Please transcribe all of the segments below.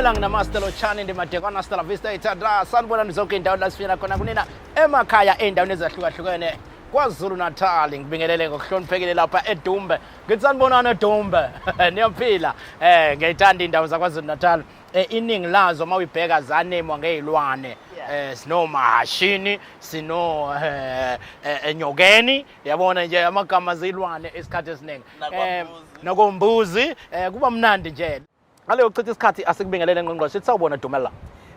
Ngibala nginamaster lochani ndimadekwana Stella Vista ithanda sanibona nizonke indawo la sifika khona kunina emakhaya endaweni ezahlukahlukene kwaZulu Natal ngibingelele ngokuhloniphekile lapha eDumbe ngithi sanibonana eDumbe niyaphila ngiyithanda indawo zakwaZulu Natal iningi lazo mawuyibheka zanemwa ngezilwane sino mahashini sino enyokeni yabona nje amagama zilwane esikhathi esiningi nakombuzi kuba mnandi nje ngaleyo uchitha isikhathi asikubingelele ngqongqoshe sithi sawubona Dumela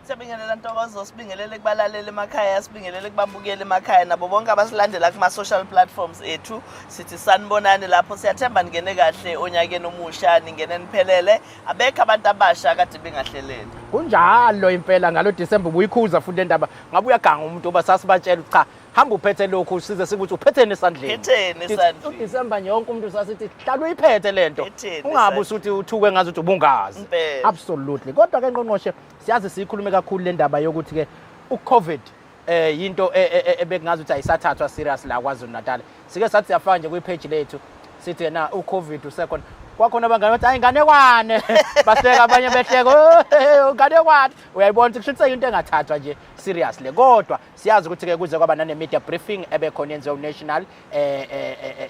Siyabingelela Ntokozo, sibingelele kubalaleli emakhaya, sibingelele kubabukeli emakhaya nabo bonke abasilandela kuma social platforms ethu. Sithi sanibonani lapho, siyathemba ningene kahle onyakeni omusha, ningene niphelele. Abekho abantu abasha kade bengahlelele. Kunjalo impela ngalo December buyikhuza futhi endaba ngabe uyaganga umuntu oba sasibatshela cha hamba uphethe lokhu size sikuthi uphethene esandleni. Phethene esandleni. December yonke umuntu sasithi hlala uyiphethe lento. Ungabe usuthi uthuke ngazi ukuthi ubungazi. Absolutely. Kodwa ke ngqongqoshe siyazi sikhulume kakhulu le ndaba yokuthi ke uCovid yinto ebekungazi ukuthi ayisathathwa serious la kwaZulu Natal. Sike sathi siyafaka nje kwi-page lethu sithi na uCovid usekhona kwakhona abangani bathi ayinganekwane bahleka abanye behleka unganekwane uyayibona ukuthi kusho into engathathwa nje seriously kodwa siyazi ukuthi ke kuze kwaba nane media briefing ebekhona yenziwe national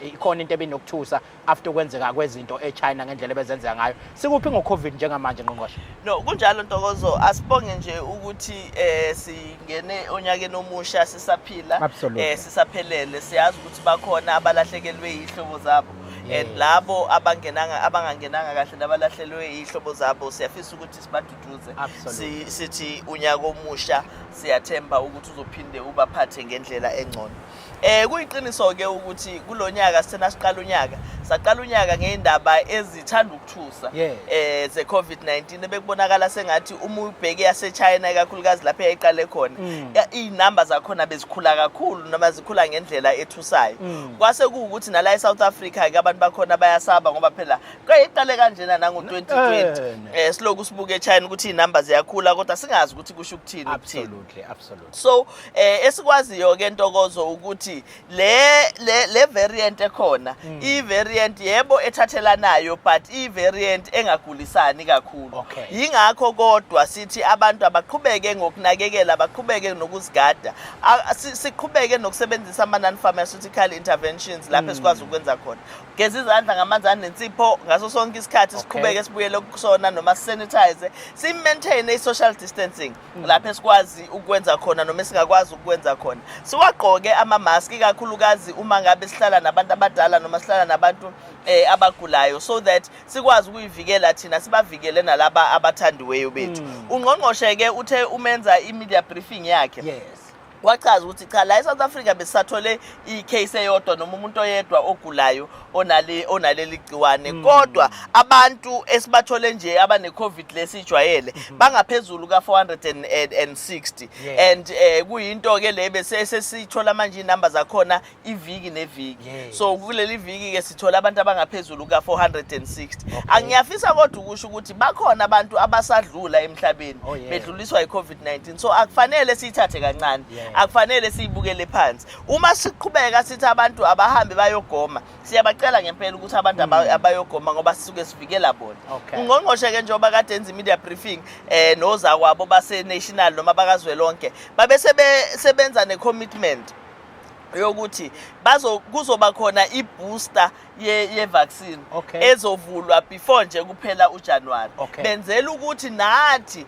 ikhona into ebinokuthusa after kwenzeka kwezinto eChina ngendlela bezenzeka ngayo sikuphi ngoCovid njengamanje ngqongqoshe no kunjalo Ntokozo asibonge nje ukuthi singene onyakeni omusha sisaphila sisaphelele siyazi ukuthi bakhona abalahlekelwe izihlobo zabo and labo abangangenanga kahle nabalahlelwe izihlobo zabo siyafisa ukuthi sibaduduze sithi unyaka omusha siyathemba ukuthi uzophinde ubaphathe ngendlela engcono kuyiqiniso ke ukuthi kulonyaka sithena saqala unyaka ngeindaba ezithanda ukuthusa ze COVID-19 ebekubonakala sengathi uma ubheke yaseChina kakhulukazi lapha eyayiqale khona izinamba zakhona bezikhula kakhulu noma zikhula ngendlela ethusayo kwase kuukuthi nala eSouth Africa ke abantu bakhona bayasaba ngoba phela kwayiqale kanjena nango 2020 siloku sibuke eChina ukuthi izinamba ziyakhula kodwa singazi ukuthi kusho ukuthini absolutely so esikwaziyo ke Ntokozo ukuthi le variant ekhona I variant yebo ethathelanayo but I variant engagulisani kakhulu yingakho kodwa sithi abantu abaqhubeke ngokunakekela baqhubeke nokuzigada siqhubeke nokusebenzisa ama non pharmaceutical interventions lapho esikwazi ukwenza khona geza izandla ngamanzi anensipho ngaso sonke isikhathi siqhubeke sibuyele kusona noma sanitize si maintain a social distancing lapho esikwazi ukwenza khona noma singakwazi ukwenza khona siwagqoke ama mask kakhulukazi uma ngabe sihlala nabantu abadala noma sihlala nabantu abagulayo so that sikwazi ukuyivikela thina sibavikele nalaba abathandiweyo bethu ungqongqoshe ke uthe umenza imedia briefing yakhe wachaza ukuthi cha la eSouth Africa besathole icase eyodwa noma umuntu oyedwa ogulayo onaleli gciwane kodwa abantu esibathole nje abane COVID lesijwayele bangaphezulu ka 460 and kuyinto ke le bese sesithola manje inamba zakhona iviki neviki so kuleli viki ke sithola abantu abangaphezulu ka 460 angiyafisa kodwa ukusho ukuthi bakhona abantu abasadlula emhlabeni bedluliswa iCovid-19 so akufanele sithathe kancane akufanele siyibukele phansi uma siqhubeka sithi abantu abahambe bayogoma siyabacela ngempela ukuthi abantu abayogoma ngoba sisuke sivikela bona ungqongqoshe ke njengoba kade enza media briefing noza kwabo base national noma bakazwelonke babe sebenza ne commitment yokuthi kuzoba khona ibooster ye vaccine ezovulwa before nje kuphela uJanuary benzela ukuthi nathi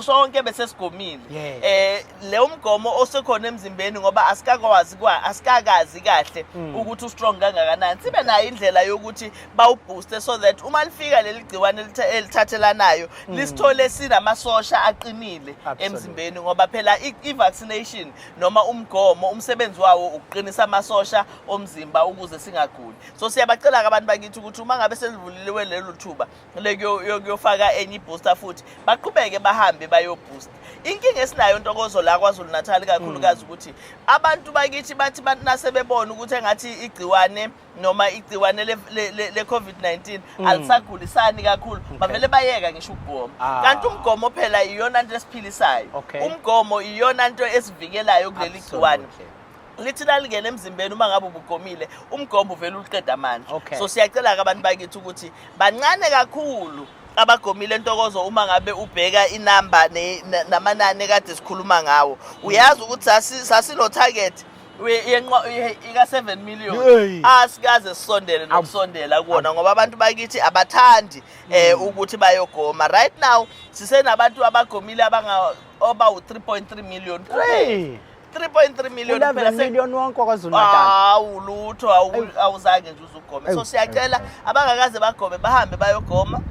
sonke bese sigomile le umgomo osekhona emzimbeni ngoba asikakazi kahle ukuthi ustrong kangakanani sibe nayo indlela yokuthi bawubooste so that uma lifika leli gciwane elithathelanayo lisithole sinamasosha aqinile emzimbeni ngoba phela i-vaccination noma umgomo umsebenzi wawo ukuqinisa amasosha omzimba ukuze singaguli so siyabacela abantu bakithi ukuthi uma ngabe selivulile lelo thuba lekuyofaka enye booster futhi baqhubeke bahambe bayoboost inkinga esinayo Ntokozo la kwaZulu Natal kakhulukazi ukuthi abantu bakithi bathi nasebebona ukuthi engathi igciwane noma igciwane le COVID-19 alisagulisani kakhulu bavele bayeka ngisho ukugoma kanti umgomo phela iyona into esiphilisayo umgomo iyona into esivikelayo kuleli gciwane lithina lingene emzimbeni uma ngabe ubugomile umgombo uvela uqeda amandla so siyacela ke abantu bakithi ukuthi bancane kakhulu abagomile ntokozo uma ngabe ubheka inamba namanani kade sikhuluma ngawo uyazi ukuthi sasino target ika 7 million asikaze sisondele nokusondela kuona ngoba abantu bakithi abathandi ukuthi bayogoma. Right now sisenabantu abagomile oba u3.3 million. 3.3 million phela million wonke kwaZulu Natal. Ulutho awuzange nje uzugome. So siyacela abangakaze bagome bahambe bayogoma.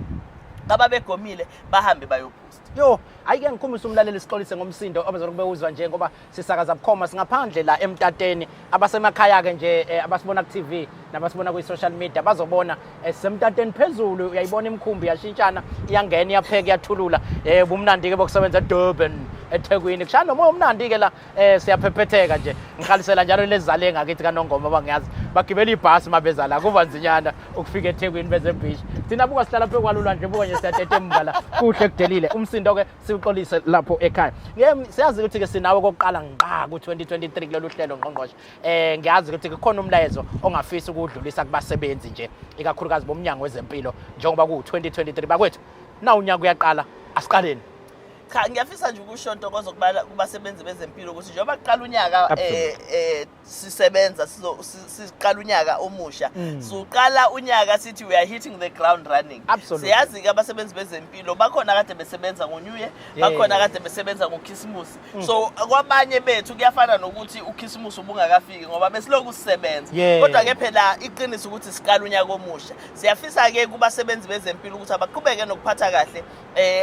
Ababegomile bahambe bayopost. Yo, ayike ngikhumbisa umlaleli sixolise ngomsindo obezokube uzwa nje ngoba sisakaza bukhoma singaphandle la emtateni abasemakhaya ke nje abasibona ku TV nabasibona ku social media bazobona semtateni phezulu uyayibona imkhumbi yashintshana iyangena iyapheka iyathulula bumnandi ke bokusebenza eDurban eThekwini kushaya nomoya omnandi ke la siyaphephetheka nje ngikhalisela njalo lezizale ngakithi kaNongoma abangiyazi bagibela ibhasi mabeza la kuvanzinyana ukufika eThekwini beze beach thina buka sihlala phezu kwalulwa nje buka nje siyatete mbala kuhle kudelile umsindo ke siqolise lapho ekhaya siyazi ukuthi ke sinawe kokuqala nqa ku 2023 kulolu hlelo ngqongqoshe ngiyazi ukuthi kukhona umlayezo ongafisa ukudlulisa kubasebenzi nje ikakhulukazi bomnyango wezempilo njengoba ku 2023 bakwethu na unyaka uyaqala asiqaleni. Cha ngiyafisa nje ukusho ntokozo kubasebenzi bezempilo ukuthi njengoba kuqala unyaka sisebenza siqala unyaka omusha siqala unyaka sithi we are hitting the ground running. Siyazi ke abasebenzi bezempilo bakhona kade besebenza ngoNew Year bakhona kade besebenza ngoKhisimusi so kwabanye bethu kuyafana nokuthi uKhisimusi ubungakafiki ngoba besiloku sisebenza kodwa ke phela iqiniso ukuthi siqala unyaka omusha siyafisa ke kubasebenzi bezempilo ukuthi abaqhubeke nokuphatha kahle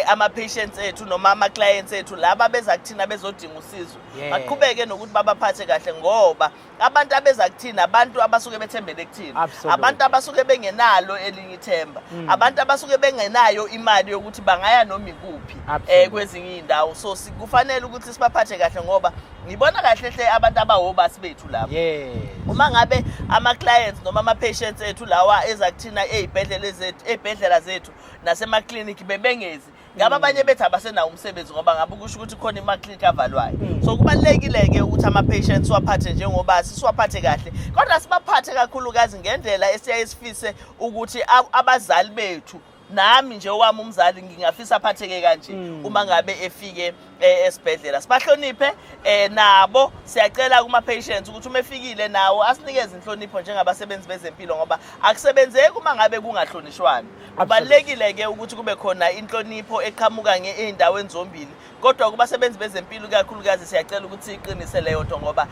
ama patients ethu noma ama clients ethu laba beza kuthina bezodinga usizo baqhubeke nokuthi babaphathe kahle ngoba abantu abeza kuthina abantu abasuke bethembele kuthina abantu abasuke bengenalo elinye ithemba abantu abasuke bengenayo imali yokuthi bangaya noma ikuphi kwezinye indawo so kufanele ukuthi sibaphathe kahle ngoba ngibona kahle hle abantu abahobasi bethu lapho uma ngabe ama clients noma ama patients ethu lawa ezakuthina ezibhedlela zethu nasema clinic bebengezi ngaba abanye bethu abasenawo umsebenzi ngoba ngabe kusho ukuthi khona ima-clinic avalwayo so kubalulekile-ke ukuthi ama-patients siwaphathe njengoba siwaphathe kahle kodwa sibaphathe kakhulukazi ngendlela esiyaye sifise ukuthi abazali bethu nami nje owami umzali ngingafisa aphatheke kanje uma ngabe efike esibhedlela sibahloniphe nabo siyacela kuma patients ukuthi uma efikile nawo asinikeze inhlonipho njengabasebenzi bezempilo ngoba akusebenzeki uma ngabe kungahlonishwani kubalekile ke ukuthi kube khona inhlonipho eqhamuka ngeindaweni zombili kodwa kubasebenzi bezempilo kakhulukazi siyacela ukuthi iqinise leyo nto ngoba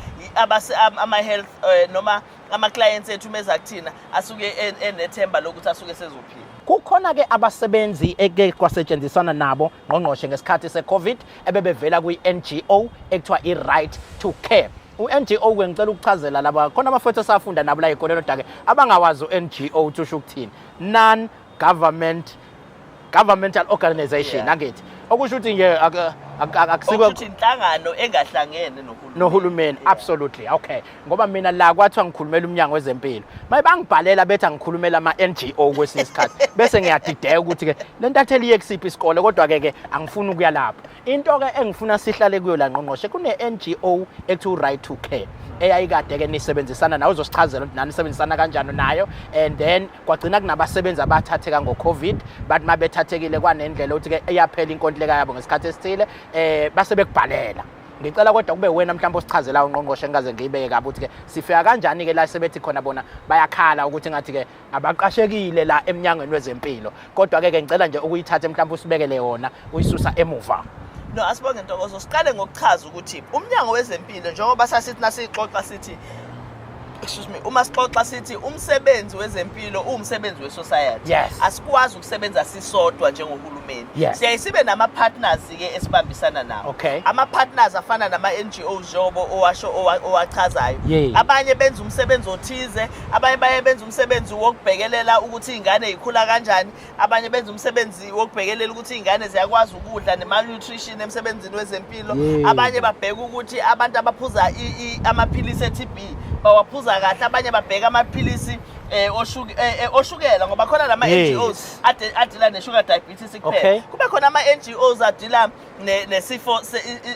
ama health noma ama clients ethu meza kuthina asuke enethemba lokuthi asuke sezophila. Kukhona ke abasebenzi eke kwasetshenziswana nabo ngqongqoshe ngesikhathi seCovid ebebevela kwi-NGO ekuthiwa i-Right to Care. U-NGO ngicela ukuchazela laba khona abafethu safunda nabo la ekolelo dake abangawazi u-NGO uthusho ukuthini non-governmental organization angithi okusho ukuthi nje akusikho ukuthi inhlangano engahlangene nohulumeni absolutely okay ngoba mina la kwathiwa ngikhulumela umnyango wezempilo mayibangibhalela bethi angikhulumela ama-NGO kwesinye isikhathi bese ngiyadideka ukuthi ke lentatheli yekusiphi isikole kodwa ke angifuni ukuya lapho into ke engifuna sihlale kuyo la ngqongqoshe kune-NGO ekuthiwa Right to Care eyayikade ke nisebenzisana nayo uzosichazela ukuthi nani sebenzisana kanjani nayo and then kwagcina kunabasebenzi abathatheka ngo-COVID bathi mabethathekile kwanendlela ukuthi ke iyaphela inkontileka yabo ngesikhathi esithile base bekubhalela ngicela kodwa kube wena mhlawumbe osichazela ungqongqoshe ngaze ngiyibeke kabi ukuthi ke sifika kanjani ke la sebethi khona bona bayakhala ukuthi ngathi ke abaqashekile la emnyangweni wezempilo kodwa ke ngicela nje ukuyithatha mhlawumbe usibekele yona uyisusa emuva. No asibonge ntokozo siqale ngokuchaza ukuthi umnyango wezempilo njengoba sasithi nasixoxa sithi uma sixoxa sithi umsebenzi wezempilo umsebenzi wesociety asikwazi ukusebenza sisodwa njengohulumeni siyayisibe nama partners ke esibambisana nawo ama partners afana nama NGOs njengoba owachazayo abanye benza umsebenzi othize abanye baye benza umsebenzi wokubhekelela ukuthi ingane ikhula kanjani abanye benza umsebenzi wokubhekelela ukuthi ingane ziyakwazi ukudla ne-malnutrition emsebenzini wezempilo abanye babheka ukuthi abantu abaphuza amaphilisi eTB bawaphuza kahle abanye babheka amaphilisi oshukela ngoba khona lama NGOs adila ne-sugar diabetes kuphela. Kube khona ama NGOs adila nesifo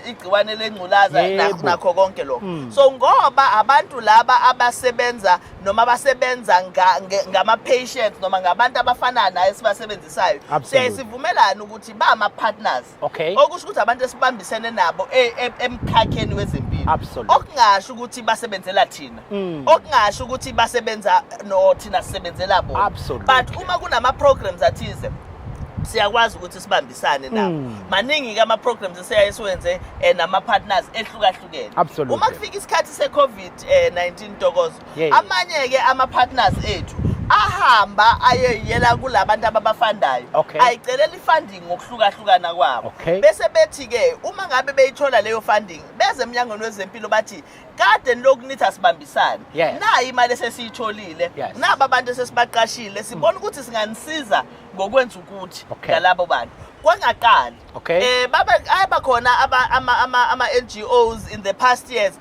igciwane lengculaza nakho konke lokho. So ngoba abantu laba abasebenza noma abasebenza ngama-patients noma ngabantu abafana naye esibasebenzisayo, sivumelana ukuthi ba ama-partners. Okusho ukuthi abantu esibambisene nabo emkhakheni wezempilo. Okungasho ukuthi basebenzela thina. Okungasho ukuthi basebenza thina sisebenzela bona. But uma kunama-programs athize siyakwazi ukuthi sibambisane nabo. Maningi ama-programs esiwenze nama-partners ehlukahlukene. Uma kufika isikhathi se-COVID-19 Ntokozo, amanye-ke ama-partners ethu ahamba ayeyela kulabantu ababafandayo, ayicelela ifunding ngokuhlukahlukana kwabo. Bese bethi-ke uma ngabe beyithola leyo funding beze emnyangweni wezempilo bathi kade lokunithi asibambisane, nayi imali esesiyitholile, naba abantu esesibaqashile, sibona ukuthi singanisiza ngokwenza ukuthi ngalabo bantu. Kwangaqali bakhona ama-NGOs in the past years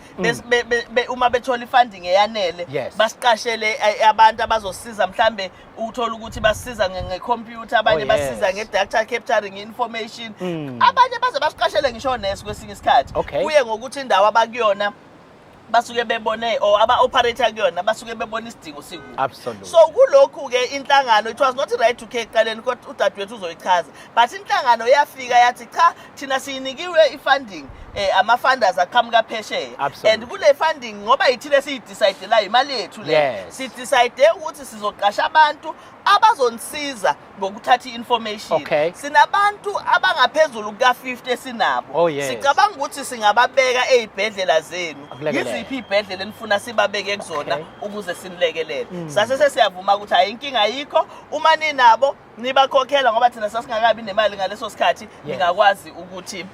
uma bethola ifunding eyanele basiqashele abantu abazosiza mhlambe uthola ukuthi basisiza ngecomputer, abanye basisiza nge-data capturing information, abanye baze basiqashele ngisho nesi kwesinye isikhathi. Kuye ngokuthi indawo abakuyona basuke bebone or aba-operator kuyona basuke bebona isidingo sikuphi. So kulokhu-ke inhlangano, it was not right to care eqaleni kodwa udadewethu uzoyichaza, but inhlangano yafika yathi cha thina siyinikiwe ifunding ama-funders aqhamuka phesheya, and kule funding ngoba yithile siyidecide imali yethu le, sidecide ukuthi sizoqasha abantu abazonisiza ngokuthatha i-information. Sinabantu abangaphezulu kuka-50 esinabo. Sicabanga ukuthi singababeka ey'bhedlela zenu, yiziphi iy'bhedlela enifuna sibabeke kuzona ukuze sinilekelele. Sase siyavuma ukuthi hayi inkinga ayikho, uma ninabo nibakhokhela ngoba thina sasingakabi nemali ngaleso sikhathi, ningakwazi ukuthi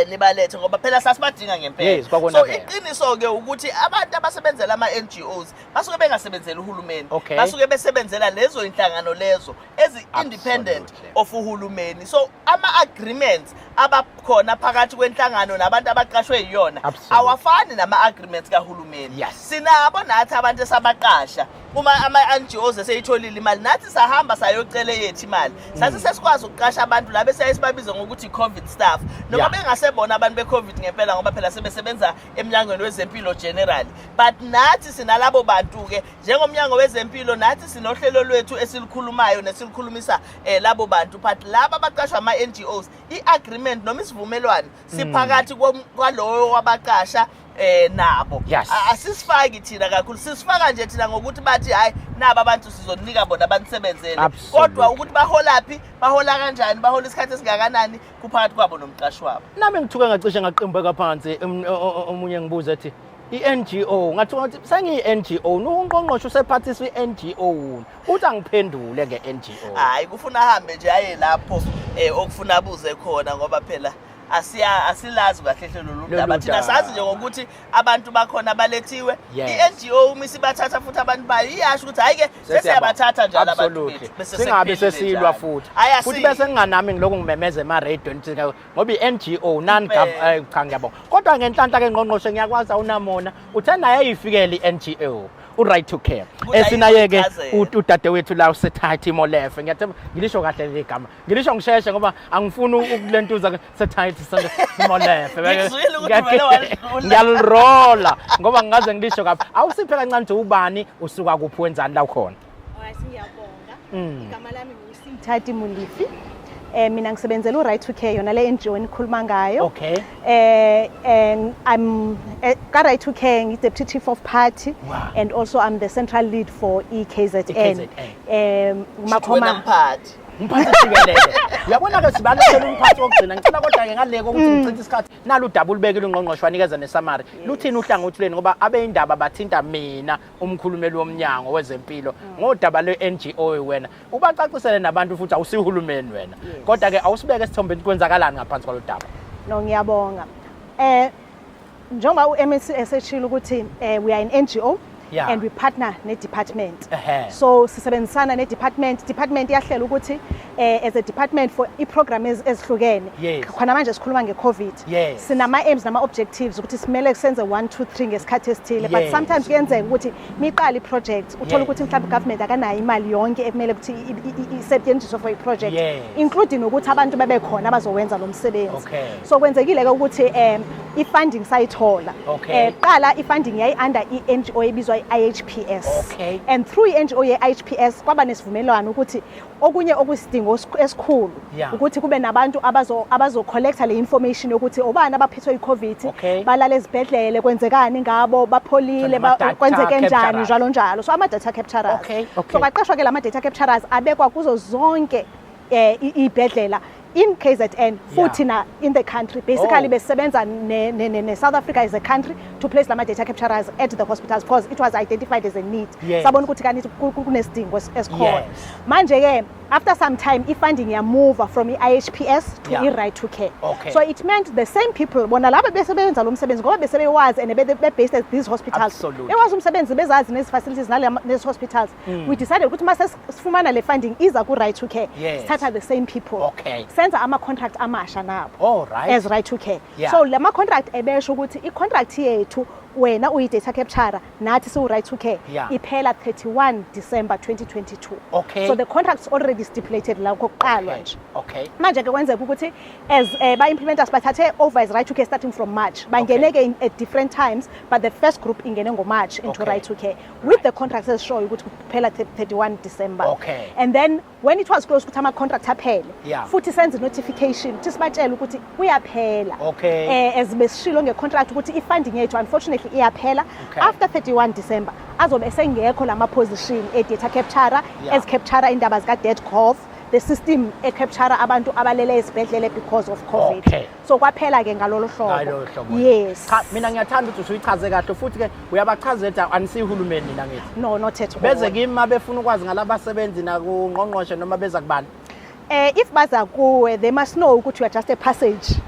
nibalethe ngoba phela sasibadinga ngempela. So iqiniso-ke ukuthi abantu abasebenzela ama-NGOs basuke bengasebenzeli uhulumeni, basuke besebenzela lezo inhlangano lezo ezi-independent of uhulumeni. So ama-agreements abakhona phakathi kwenhlangano nabantu abaqashwe yiyona awafani nama-agreements kahulumeni. Sinabo nathi abantu esabaqasha, uma ama-NGOs eseyitholile imali nathi sahamba sayocela yethu imali, sathi sesikwazi ukuqasha abantu la bese sibabiza ngokuthi i-COVID staff noma bengasebona abantu be-COVID ngempela ngoba phela sebesebenza emnyangweni wezempilo generally. But nathi sinalabo bantu-ke njengomnyango wezempilo, nathi sinohlelo lwethu esilikhulumayo nesilikhulumisa labo bantu, but laba abaqashwa ama-NGOs i-agreement noma isivumelwano siphakathi kwaloyo wabaqasha nabo. Asisifaki thina kakhulu, sisifaka nje thina ngokuthi bathi hayi naba abantu sizonika bona abanisebenzele, kodwa ukuthi baholaphi, bahola kanjani, bahola isikhathi esingakanani kuphakathi kwabo nomqashi wabo. Nami ngithuke ngacishe ngaqimbeka phansi, omunye ngibuza ethi i-NGO, ngathuka ngathi sengiyi-NGO, ungqongqoshe usephathisa i-NGO, uthi angiphendule nge-NGO. Hayi kufuna ahambe nje aye lapho okufuna abuze khona ngoba phela asilazi kahle lolu ndaba. Thina sazi nje ngokuthi abantu bakhona balethiwe, i-NGO uma isibathatha futhi abantu bayo iyasho ukuthi hayi ke sesiyabathatha njalo abantu bethu singabe sesilwa futhi bese nginganami ngiloko ngimemeza ema-radio ngoba i-NGO cha ngiyabonga. Kodwa ngenhlanhla ke ngqongqoshe ngiyakwazi awunamona uthe naye ayifikele i-NGO u-right to care esinaye-ke udadewethu la usethathi imolefe. Ngiyathemba ngilisho kahle le gama, ngilisho ngisheshe ngoba angifuni ukulentuza sethathi imolefe, ngiyalirola ngoba ngingaze ngilisho kabi. Awusiphe kancane nje ubani usuka kuphi wenzani la ukhona? Ngiyabonga. Igama lami ngiSithathi Mulifi. Mina ngisebenzela u-right to care yona le NGO enikhuluma ngayo. I'm ka-right to care ngi-deputy chief of party, and also I'm the central lead for KZN. Makhoma umphathi sikelele. Uyabona-ke sibalethela umphathi wokugcina. Ngicela kodwa-ke ngale kokuthi ngichithe isikhathi nalo udaba ulubekile ungqongqoshe wanikeza nesamari. Luthini uhlangothi lweni ngoba abeyindaba bathinta mina umkhulumeli womnyango wezempilo ngodaba lwe-NGO wena. Ubacacisele nabantu futhi awusihulumeni wena. Kodwa-ke awusibeke esithombeni kwenzakalani ngaphansi kwalo daba. No, ngiyabonga. Njengoba u-MEC eseshilo ukuthi we are an NGO. And we partner ne-department. So sisebenzisana ne-department. Department iyahlela ukuthi as a department for i-program ezihlukene khona manje sikhuluma nge-COVID sinama-aims nama-objectives ukuthi simele senze 1 2 3 ngesikhathi esithile but sometimes kuyenzeka ukuthi miqala i-project uthola ukuthi mhlawumbe government akanayo imali yonke ekumele ukuthi isetshenziswe for i-project including ukuthi abantu bebe khona abazowenza lo msebenzi so kwenzekile-ke ukuthi i-funding sayithola qala i-funding yayi under i-NGO ebizwa i-IHPS and through i-NGO ye-IHPS kwaba nesivumelwano ukuthi okunye okusidingo esikhulu ukuthi kube nabantu abazo-collecta le information yokuthi obani abaphethwe i-COVID balala ezibhedlele kwenzekani ngabo bapholile kwenzeke njani njalo njalo so ama-data capturers so kwaqashwa-ke lama-data capturers abekwa kuzo zonke ibhedlela in KZN futhi na in the country basically besebenza ne-South Africa as a country to place lama data capturers at the hospitals because it was identified as a need sabona ukuthi kanti kunesidingo esikhona manje ke after some time i-funding yamuva from i-IHPS to i-right to care so it meant the same people bona laba besebenza lo msebenzi ngoba besebewazi and be-based at these hospitals bewazi umsebenzi bezazi nezi-facilities nezi hospitals we decided ukuthi mase sifumana le funding iza ku-right to care sithatha the same people senza ama-contract amasha nabo as right to care so lama-contract ebesho ukuthi i-contract yethu wena uyi-data capturer nathi siwu-right to care iphela 31 December 2022 so the contract's already stipulated la kokuqalwa nje manje-ke kwenzeka ukuthi as ba-implementers bathathe over as right to care starting from March bangeneke at different times but the first group ingene ngo-March into right to care with the contracts ezishoyo ukuthi kuphela 31 December and then when it was close ukuthi ama-contract aphele futhi senze notification ukuthi sibatshele ukuthi kuyaphela as besishilo nge-contract ukuthi i-funding yethu unfortunately iyaphela after 31 December azobe esengekho lama-position e-data capturer ezicapturer indaba zika-DotGov the system e-capturer abantu abalele esibhedlele because of COVID so kwaphela-ke ngalolo hlobo yes cha mina ngiyathanda ukuthi usuyichaze kahle futhi-ke uyabachazela anisihulumeni nina ngithi no not at all beze kimi uma befuna ukwazi ngalabasebenzi nakungqongqoshe noma beza kubani if baza kuwe they must know ukuthi you are just a passage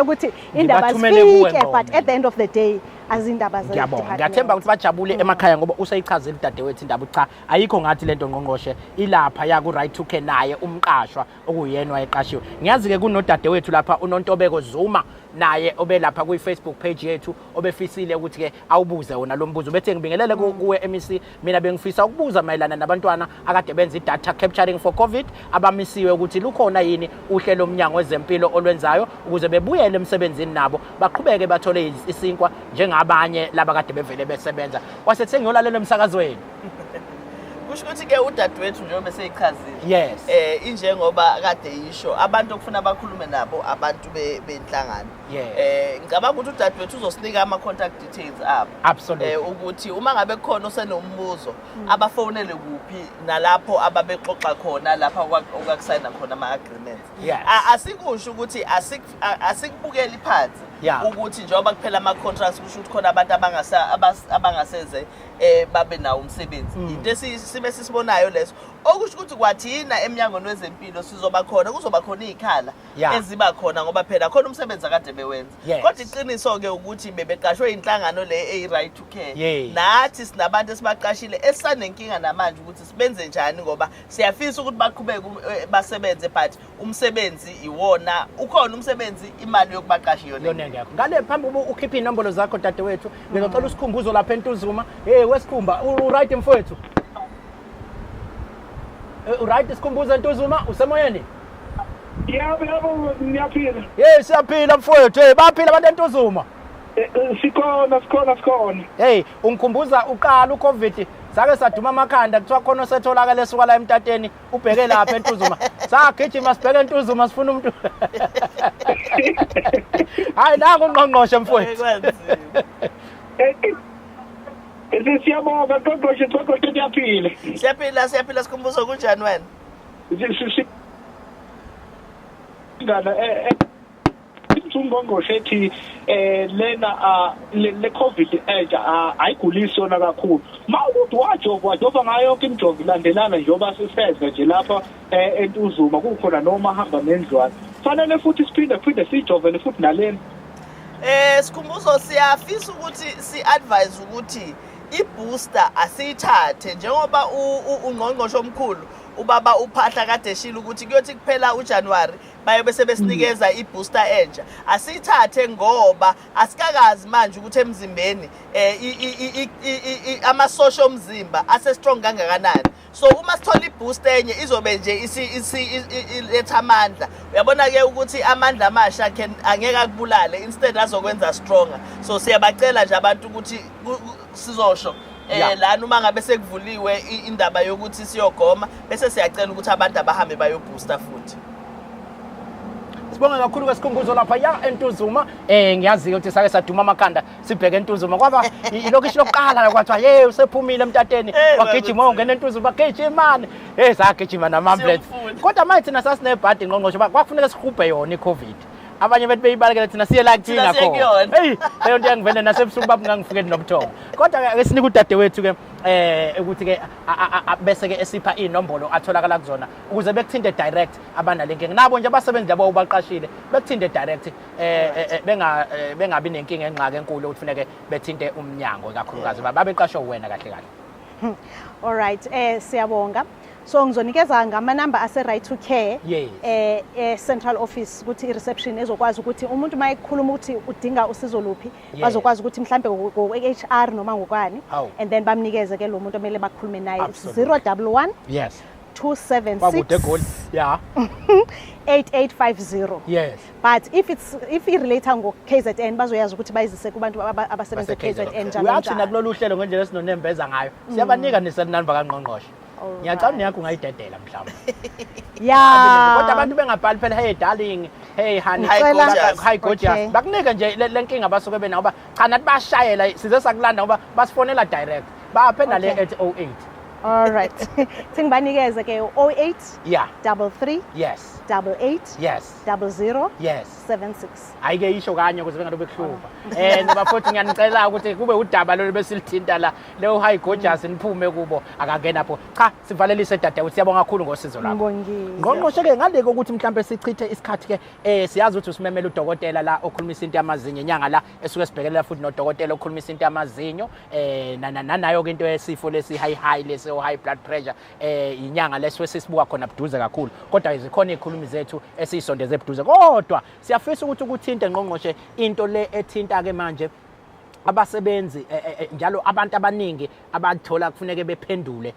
ukuthi indaba zifike but at the end of the day azindaba ngiyabonga ngiyathemba ukuthi bajabule emakhaya ngoba usayichazela udadewethu indaba cha ayikho ngathi lento ngqongqoshe ilapha ya ku right to care naye umqashwa okuyena wayeqashiwe ngiyazi-ke kunodadewethu lapha uNontobeko Zuma naye obelapha kwi-Facebook page yethu obefisile ukuthi-ke awubuze wona lo mbuzo bethe ngibingelele kuwe MEC mina bengifisa ukubuza mayelana nabantwana akade benza i-data capturing for COVID abamisiwe ukuthi lukhona yini uhlelo lomnyango wezempilo olwenzayo ukuze bebuyele emsebenzini nabo baqhubeke bathole isinkwa njengabanye laba kade bevele besebenza kwasethe ngiyolalela emsakazweni kusho ukuthi-ke udadewethu njengoba seyichazile injengoba kade yisho abantu okufuna bakhulume nabo abantu benhlangano ngicabanga ukuthi udadewethu uzosinika ama-contact details abo ukuthi uma ngabe kukhona osenombuzo abafonele kuphi nalapho ababexoxa khona lapha okwakusayina khona ama-agreements asikusho ukuthi asikubukeli phansi ukuthi njengoba kuphela ama-contracts kusho ukuthi khona abantu abangaseze babe nawo umsebenzi into sibe sisibonayo leso okusho ukuthi kwathina emnyangweni wezempilo sizoba khona kuzoba khona izikhala eziba khona ngoba phela khona umsebenzi akade bewenza kodwa iqiniso-ke ukuthi bebeqashwe inhlangano le eyi-right to care nathi sinabantu esibaqashile esisanenkinga namanje ukuthi sibenze njani ngoba siyafisa ukuthi baqhubeke basebenze but umsebenzi iwona ukhona umsebenzi imali yokubaqasha yona ngale phambi kuba ukhiphe inombolo zakho dadewethu ngizocela usikhumbuzo lapha eNtuzuma wesikhumba u-right mfowethu u-right isikhumbuzo eNtuzuma usemoyeni yebo ngiyaphila siyaphila mfowethu baphila abantu eNtuzuma sikhona ungikhumbuza uqala uCovid sake saduma amakhanda kuthiwa khona osetholakala esuka la emtateni ubheke lapha eNtuzuma sagijima sibheke eNtuzuma sifuna umuntu hayi nangu ungqongqoshe mfowethu siyabonga qoqoshe siyaphila siyaphila sikhumbuzo kunjani wena ungqongqoshe ethi lena le COVID ayigulisi yona kakhulu mawukuthi wajova ngayo yonke imijovo ilandelana njengoba siseza nje lapha eNtuzuma kukhona noma hamba nendlwana fanele futhi siphinde sijovele futhi nalena sikhumbuzo siyafisa ukuthi si-advise ukuthi ibooster asiyithathe njengoba ungqongqoshe omkhulu ubaba uphahla kade eshila ukuthi kuyothi kuphela uJanuary bayobe sebesinikeza ibooster entsha. Asiyithathe ngoba asikakazi manje ukuthi emzimbeni amasosha omzimba ase strong kangakanani. So uma sithola ibooster enye izobe nje iletha amandla. Uyabona ke ukuthi amandla amasha angeke akubulale, instead azokwenza stronger. So siyabacela nje abantu ukuthi sizosho lana uma ngabe sekuvuliwe indaba yokuthi siyogoma bese siyacela ukuthi abantu abahambe bayobooster futhi. Sibonga kakhulu kwesikhumbuzo lapha eNtuzuma. Ngiyazi ukuthi sake saduma amakhanda sibheke eNtuzuma kwaba ilokishi lokuqala kwathiwa usephumile emtateni wagijima ungena eNtuzuma gijimani sagijima nama-ambulance. Kodwa manje thina sasinebhadi ngqongqoshe kwakufuneka sihubhe yona iCovid. Abanye bethu beyibalekela thina siye la kuthina khona. Leyo nto yangivele nasebusuku babu ngangifike nobuthongo. Kodwa ke sinika udadewethu ke ukuthi ke bese ke esipha inombolo atholakala kuzona ukuze bekuthinte direct abanale nkinga. Nabo nje abasebenzi labo ubaqashile bekuthinte direct bengabi nenkinga enqaka enkulu ukuthi kufuneke bethinte umnyango kakhulukazi babeqashwe wena kahle kahle. All right, siyabonga. So ngizonikeza ngamanamba ase right to care central office ukuthi i-reception ezokwazi ukuthi umuntu uma ekhuluma ukuthi udinga usizo luphi bazokwazi ukuthi mhlambe ngo-HR noma ngokwani and then bamnikeze ke lo muntu omele bakhulume naye 011 276 8850. Yes. But if relate ngo KZN bazoyazi ukuthi bayizise kubantu abasebenza KZN njalo. Uyathi nakulolu hlelo ngendlela esinoNembeza ngayo. Siyabanika neselinamba kaNgqongqoshe. Ngiyacabanga yakho ungayidedela mhlawumbe. Kodwa abantu bengabhali phela hey darling, hey honey, hi gorgeous. Bakunika nje lenkinga basuke bena ngoba cha nathi bashayela size sakulanda ngoba basifonela direct. Baphela le at 08. All right. Singibanikeze ke 08 33 88 00 76. Ayike isho kanye ukuze bengabe bekuhlupa. Ngoba futhi ngiyanicela ukuthi kube udaba lolu besilithinta la leyo high gorgeous niphume kubo akangena pho. Cha sivalelise dadewethu siyabonga kakhulu ngosizo lakho. Ngqongqoshe ke ngale ukuthi mhlambe sichithe isikhathi ke siyazi ukuthi usimemela udokotela la okhulumisa into yamazinyo inyanga la esuke sibhekelela futhi nodokotela okhulumisa into yamazinyo nanayo ke into yesifo lesi high lesi high blood pressure inyanga leswe sisibuka khona buduze kakhulu kodwa izikhona izikhulumi zethu esisondeze buduze kodwa siyafisa ukuthi ukuthinte ngqongqoshe into le ethinta ke manje abasebenzi njalo abantu abaningi abathola kufuneke bephendule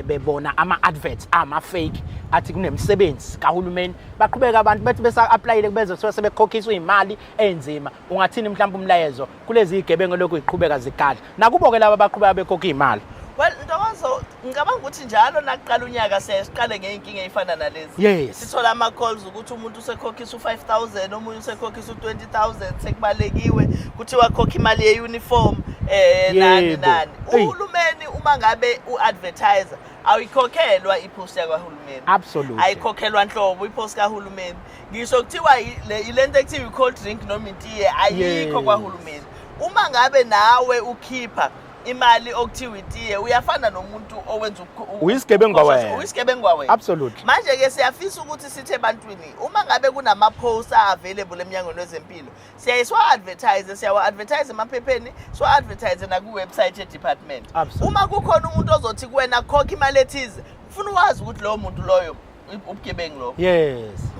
bebona ama-adverts ama-fake athi kunemsebenzi kahulumeni baqhubeka abantu bethi besa-aplayile beze sebekhokhiswa imali enzima. Ungathini mhlawumbe umlayezo kulezi igebengu lokhu iqhubeka zigadla nakubo ke laba baqhubeka bekhokha imali? Well, Ntokozo, ngicabanga ukuthi njalo nakuqala unyaka siqale ngeinkinga ezifana nalezi. Sithola ama-calls ukuthi umuntu usekhokhisa u5,000, omunye usekhokhisa u20,000, sekubalekiwe kuthiwa khokha imali ye-uniform nani. Uhulumeni uma ngabe u-advertiser ayikhokhelwa ipost yakahulumeni. Absolutely. Ayikhokhelwa nhlobo ipost kahulumeni. Ngisho kuthiwa ilento ekuthiwa i-cold drink noma itiye ayikho kwahulumeni. Uma ngabe nawe ukhipha imali okuthiwa itiye uyafana nomuntu owenza uyisigebengu wena. Absolutely. Manje ke siyafisa ukuthi sithi ebantwini uma ngabe kunama-posts available emnyangweni wezempilo siyawa-advertise emaphepheni siwa-advertise naku-website ye-department. Uma kukhona umuntu ozothi kuwena khokha imali ethize ufuna ukwazi ukuthi lowo muntu loyo ubugebengu lo.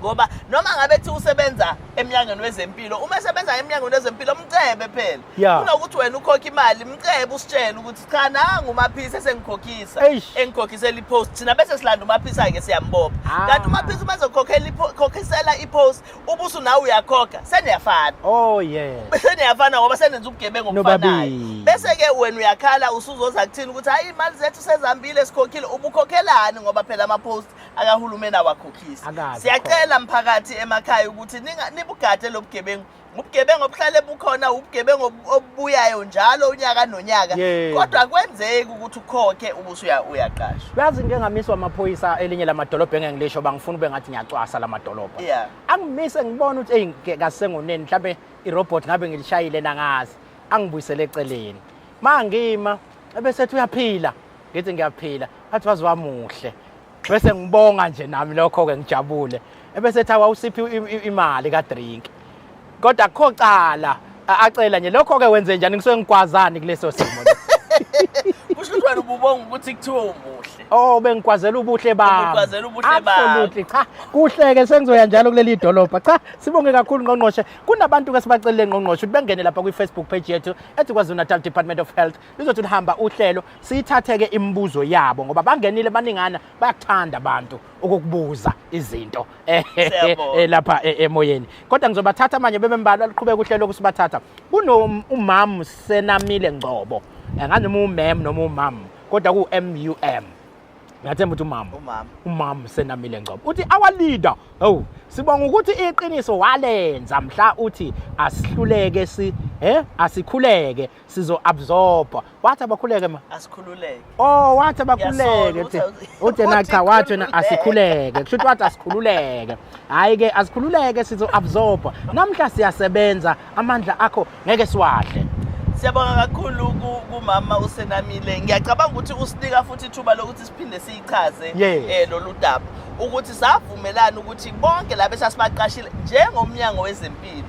Ngoba noma ngabe thi usebenza emnyangweni wezempilo uma esebenza emnyangweni wezempilo mcebe phela kunokuthi wena ukhokha imali mcebe usitshele ukuthi cha nanga umaphisi esengikhokhisa engikhokhisela ipost thina bese silanda umaphisi ake siyambopha kanti umaphisi uma ezokhokhisela ipost ubusu nawe uyakhokha seniyafana. Seniyafana ngoba senenza ubugebengu obufanayo bese ke wena uyakhala usuzoza kuthini ukuthi hayi imali zethu sezambile sikhokhile ubukhokhelani ngoba phela ama-post akahulumeni awakhokhisa. Siyacela mphakathi emakhaya ukuthi nibugade lo bugebengu. Ubugebengu obuhlale bukhona ubugebengu obubuyayo njalo unyaka nonyaka kodwa kwenzeki ukuthi ukhokhe ubusu uyaqashwa. Uyazi ngeke ngamiswa amaphoyisa elinye lamadolobha engilisho bangifuna ube ngathi ngiyacwasa lamadolobha. Angimise ngibona ukuthi kasengoneni mhlawumbe irobot ngabe ngilishayile nangazi angibuyisele eceleni mangima ebesethi uyaphila ngithi ngiyaphila athi waziwamuhle bese ngibonga nje nami lokho ke ngijabule ebesethi awusiphi imali ka drink kodwa akho cala acela nje lokho ke wenze njani ngisuke ngikwazani kuleso simo. kusho ukuthi wena ububonga ukuthi kuthiwe umuhle. Oh bengikwazela ubuhle bami. Ubukwazela ubuhle bami. Absolutely cha. Kuhleke sengizoya njalo kuleli dolobha. Cha sibonge kakhulu ngqongqoshe. Kunabantu ke sibacelile ngqongqoshe ukuthi bengene lapha kwi Facebook page yethu ethi KwaZulu-Natal Department of Health. Lizothi lihamba uhlelo siyithatheke imibuzo yabo ngoba bangenile baningana bayakuthanda abantu ukukubuza izinto lapha emoyeni. Kodwa ngizobathatha manje bebembalwa liqhubeka uhlelo kusibathatha. Umam senamile Ngcobo. Ngani umam noma umam kodwa ku MUM. Ngathemba ukuthi umam senamile Ngcobo. Uthi our leader, oh sibonga ukuthi iqiniso walenza mhla uthi asihluleke asikhuleke sizo absorb. Wathi abakhuleke ma? Asikhululeke. Oh wathi abakhuleke. Uthi na cha wathi na asikhuleke. Kusho wathi asikhululeke. Hayi ke asikhululeke sizo absorb. Namhla siyasebenza amandla akho ngeke siwahle. Siyabonga kakhulu kumama usenamile. Ngiyacabanga ukuthi usinika futhi ithuba lokuthi siphinde siyichaze lolu daba ukuthi savumelana ukuthi bonke labo esasibaqashile njengomnyango wezempilo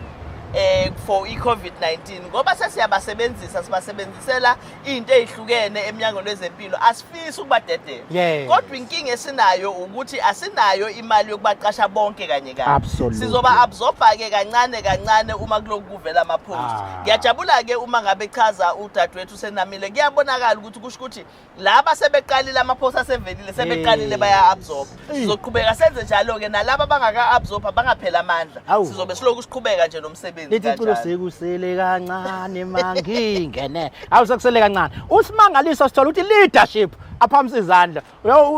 for iCovid-19 ngoba sesiyabasebenzisa sibasebenzisela into ezihlukene eminyango lwezempilo asifisi ukubadedela kodwa inkinga esinayo ukuthi asinayo imali yokubaqasha bonke kanye kanye sizoba absorba ke kancane uma kuloku kuvela ama post. Ngiyajabula ke uma ngabe chaza udadewethu senamile kuyabonakala ukuthi kusho ukuthi laba sebeqalile ama post asevelile sebeqalile baya absorb. Sizoqhubeka senze njalo ke nalabo abangaka absorb bangaphela amandla sizobe siloku siqhubeka nje nomsebenzi. Lithi culo sekusele kancane mangingene awusekusele kancane usimangaliso sithola ukuthi leadership aphamisa izandla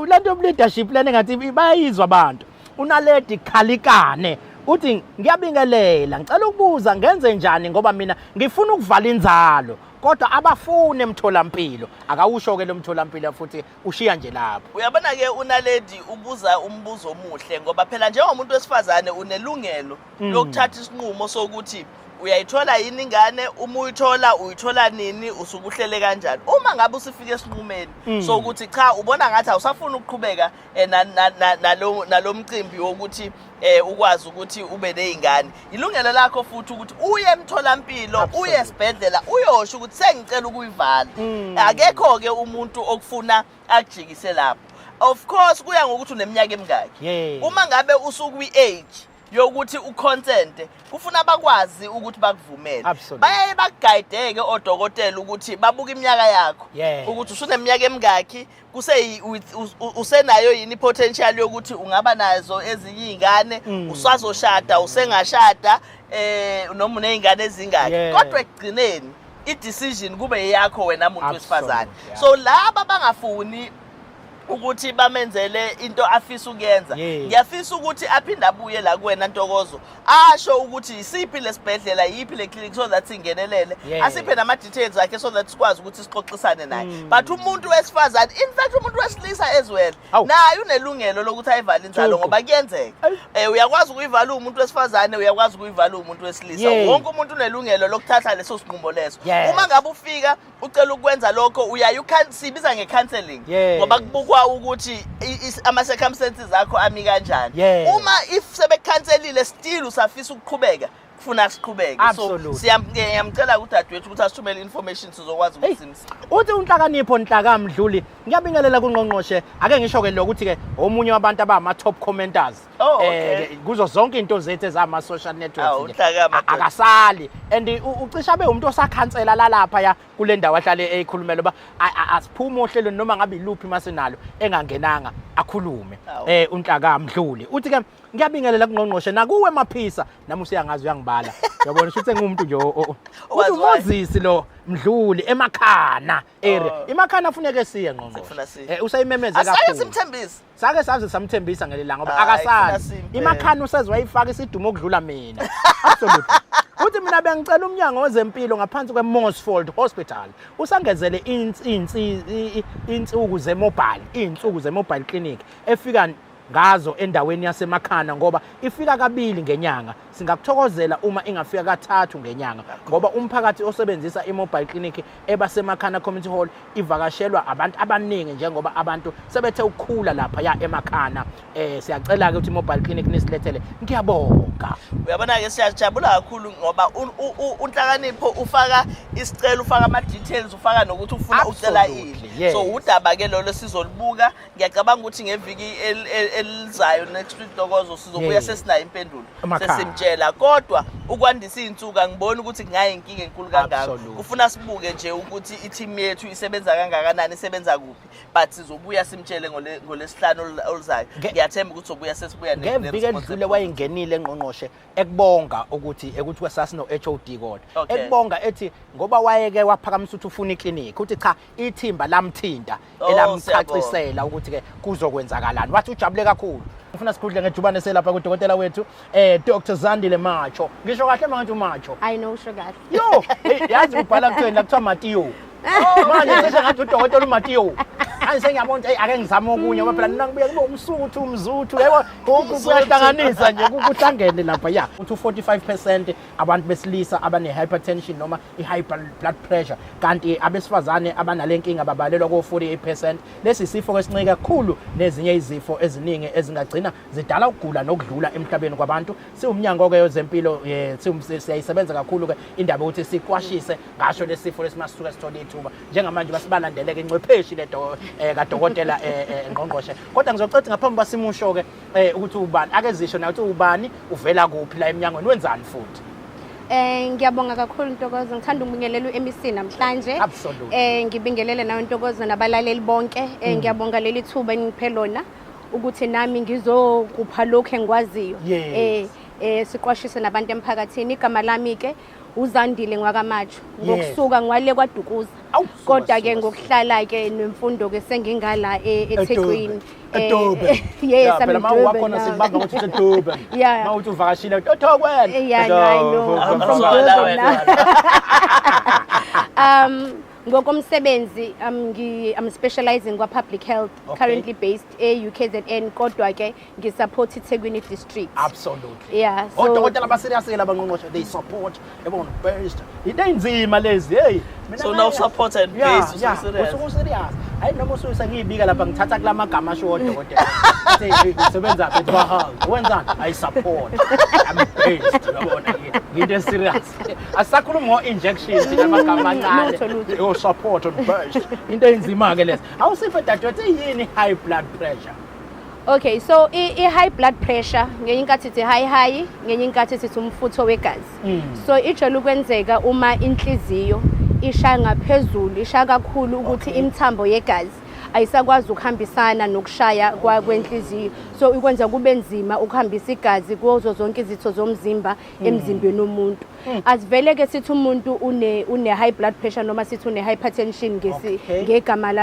lento yobu leadership lena ngathi bayizwa abantu unaledi khalikane uthi ngiyabingelela ngicela ukubuza ngenze njani ngoba mina ngifuna ukuvala inzalo kodwa abafune emtholampilo akawusho ke lo mtholampilo futhi ushiya nje lapho. Uyabona ke unaledi ubuza umbuzo omuhle ngoba phela njengomuntu wesifazane unelungelo lokuthatha isinqumo sokuthi uyayithola yini ingane uma uyithola nini usubuhlele kanjani. Uma ngabe usifike esinqumeni sokuthi cha ubona ngathi awusafuna ukuqhubeka nalomcimbi wokuthi ukwazi ukuthi ube nezingane ilungelo lakho futhi ukuthi uye emtholampilo uye esibhedlela uyosho ukuthi sengicela ukuyivala. Akekho ke umuntu okufuna akujikise lapho. Of course kuya ngokuthi uneminyaka emingaki. Uma ngabe usukwi age yokuthi uconsent kufuna bakwazi ukuthi bakuvumele. Bayaye bakugayideke odokotela ukuthi babuka iminyaka yakho ukuthi usuneminyaka emingaki usenayo yini potential yokuthi ungaba nazo ezinye izingane usazoshada usengashada noma unezingane ezingaki kodwa ekugcineni i-decision kube yakho wena umuntu wesifazane. So laba bangafuni ukuthi bamenzele into afisa ukuyenza ngiyafisa ukuthi aphinde abuye la kuwena Ntokozo asho ukuthi isiphi lesibhedlela yipi le clinic so that singenelele asiphe nama details akhe so that sikwazi ukuthi sixoxisane naye. But umuntu wesifazane in fact umuntu wesilisa as well naye unelungelo lokuthi ayivale inzalo ngoba kuyenzeka uyakwazi ukuyivala umuntu wesifazane uyakwazi ukuyivala umuntu wesilisa wonke umuntu unelungelo lokuthatha leso sinqumo leso. Uma ngabe ufika ucela ukwenza lokho sibiza ngecounseling ngoba kubukwa ukuthi ama circumstances akho ami kanjani. Uma if sebekhanselile still usafisa ukuqhubeka kufuna siqhubeke. So siyamcela udadewethu ukuthi asithumele information sizokwazi ukusimisa. Uthi unhlakanipho Nhlakamdluli ngiyabingelela kuNgqongqoshe ake ngisho ke lokuthi ke omunye wabantu abama top commenters kuzo zonke into zethu ezama social networks akasali and ucisha be umuntu osakhansela lapha ya kule ndawo ahlale eyikhulumela ba asiphume ohlelweni noma ngabe iluphi masenalo engangenanga akhulume uNhlakamdluli. Uthi ke ngiyabingelela kuNgqongqoshe nakuwe Maphisa nami usiyangazi uyangibala yabona ukuthi ngumuntu nje uthi umozisi lo Mdluli emakhana area imakhana afuneke siye Ngqongqoshe usayimemeze kakhulu asake simthembisa sake saze samthembisa ngelilanga ngoba akasali imakhana usezwayifaka isidumo okudlula mina absolutely. Uthi mina bengicela umnyango wezempilo ngaphansi kweMossfold Hospital usangezele insuku zemobile clinic efika ngazo endaweni yasemakhana ngoba ifika kabili ngenyanga. Singakuthokozela uma ingafika kathathu ngenyanga ngoba umphakathi osebenzisa i-mobile clinic ebasemakhana community hall ivakashelwa abantu abaningi njengoba abantu sebethe ukukhula lapha ya emakhana. Siyacela ke ukuthi i-mobile clinic nisilethele. Ngiyabonga. Uyabona ke siyajabula kakhulu ngoba unhlakanipho ufaka isicelo, ufaka ama details, ufaka nokuthi ufuna ucela ini. So udaba ke lolo sizolibuka. Ngiyacabanga ukuthi ngeviki elizayo next week Ntokozo sizobuya sesinayo impendulo. Sesimtshela kodwa ukwandisa izinsuku angiboni ukuthi kungaye inkinga enkulu kangako. Kufuna sibuke nje ukuthi i-team yethu isebenza kangakanani, isebenza kuphi. But sizobuya simtshele ngolesihlanu oluzayo. Ngiyathemba ukuthi sobuya sesibuya ngeviki edlule wayingenile engqongqoshe ekubonga ukuthi kwesasi no HOD kodwa. Ekubonga ethi ngoba wayeke waphakamisa ukuthi ufuna iclinic uthi cha ithimba lamthinta elamchacisela ukuthi ke kuzokwenzakalani. Wathi ujabule kakhulu. Ufuna sikhudle ngejubane selapha kudokotela wethu Dr. Zandile Macho. Ngisho kahle manje uMacho. I know sugar. Yo, yazi ubhala kutheni la kuthiwa Matthew. Manje seshe ngathi udokotela uMatthew. Anise ngiyabona ake ngizame okunye ngoba phela nina kubuye kube umsuthu umzuthu yebo kuyahlanganisa nje kuhlangene lapha ya uthi 45% abantu besilisa abane hypertension noma i-high blood pressure kanti abesifazane abanalenkinga babalelwa ko 48%. Lesi sifo esincike kakhulu nezinye izifo eziningi ezingagcina zidala ukugula nokudlula emhlabeni kwabantu. Siwumnyango ke wezempilo siyayisebenza kakhulu ke indaba ukuthi siqwashise ngasho lesifo lesimasuka sithole ithuba njengamanje basibalandeleke ingcwepheshi ledo kadokotela ngqongqoshe. Kodwa ngizocela ngaphambi basimusho ke ukuthi ubani akezisho nawe ukuthi ubani uvela kuphi la eminyangweni wenzani futhi. Ngiyabonga kakhulu Ntokozo, ngithanda ukubingelela uMC namhlanje. Ngibingelele nawe Ntokozo nabalaleli bonke. Ngiyabonga leli thuba eniphe lona ukuthi nami ngizokupha lokho engikwaziyo. Siqwashise nabantu emphakathini. Igama lami ke uZandile ngwakamacho ngokusuka ngwale kwaDukuza kodwa ke ngokuhlala ke nemfundo ke sengingala eThekwini yes phela mawakhona sibanga ukuthi useDurban mawuthi uvakashile uThokwena I know I'm from Durban. Ngokomsebenzi I'm specializing kwa public health currently based KZN kodwa ke ngisupport iThekwini district. Absolutely. Yeah. So odokotela baserious labangqongqoshe they support yabona based. Into enzima lezi hey. So now support and based so serious. Hayi noma usuyisa ngiyibika lapha ngithatha kulama gama asho odokotela. Ethi usebenza phe twahanga. Wenzani? I support. I'm based yabona into serious. Asakhuluma ngo injections namagama amancane. Your support on based. Into enzima ke lezi. Awusife dadewethu yini high blood pressure? Okay, so high blood pressure ngenye inkathi ithi high ngenye inkathi ithi umfutho wegazi. So ijolo kwenzeka uma inhliziyo ishaya ngaphezulu, ishaya kakhulu ukuthi imithambo yegazi ayisakwazi ukuhambisana nokushaya kwenhliziyo. So ikwenza kube nzima ukuhambisa igazi kuzo zonke izitho zomzimba emzimbeni womuntu. Asivele ke sithi umuntu une high blood pressure noma sithi une hypertension ngegama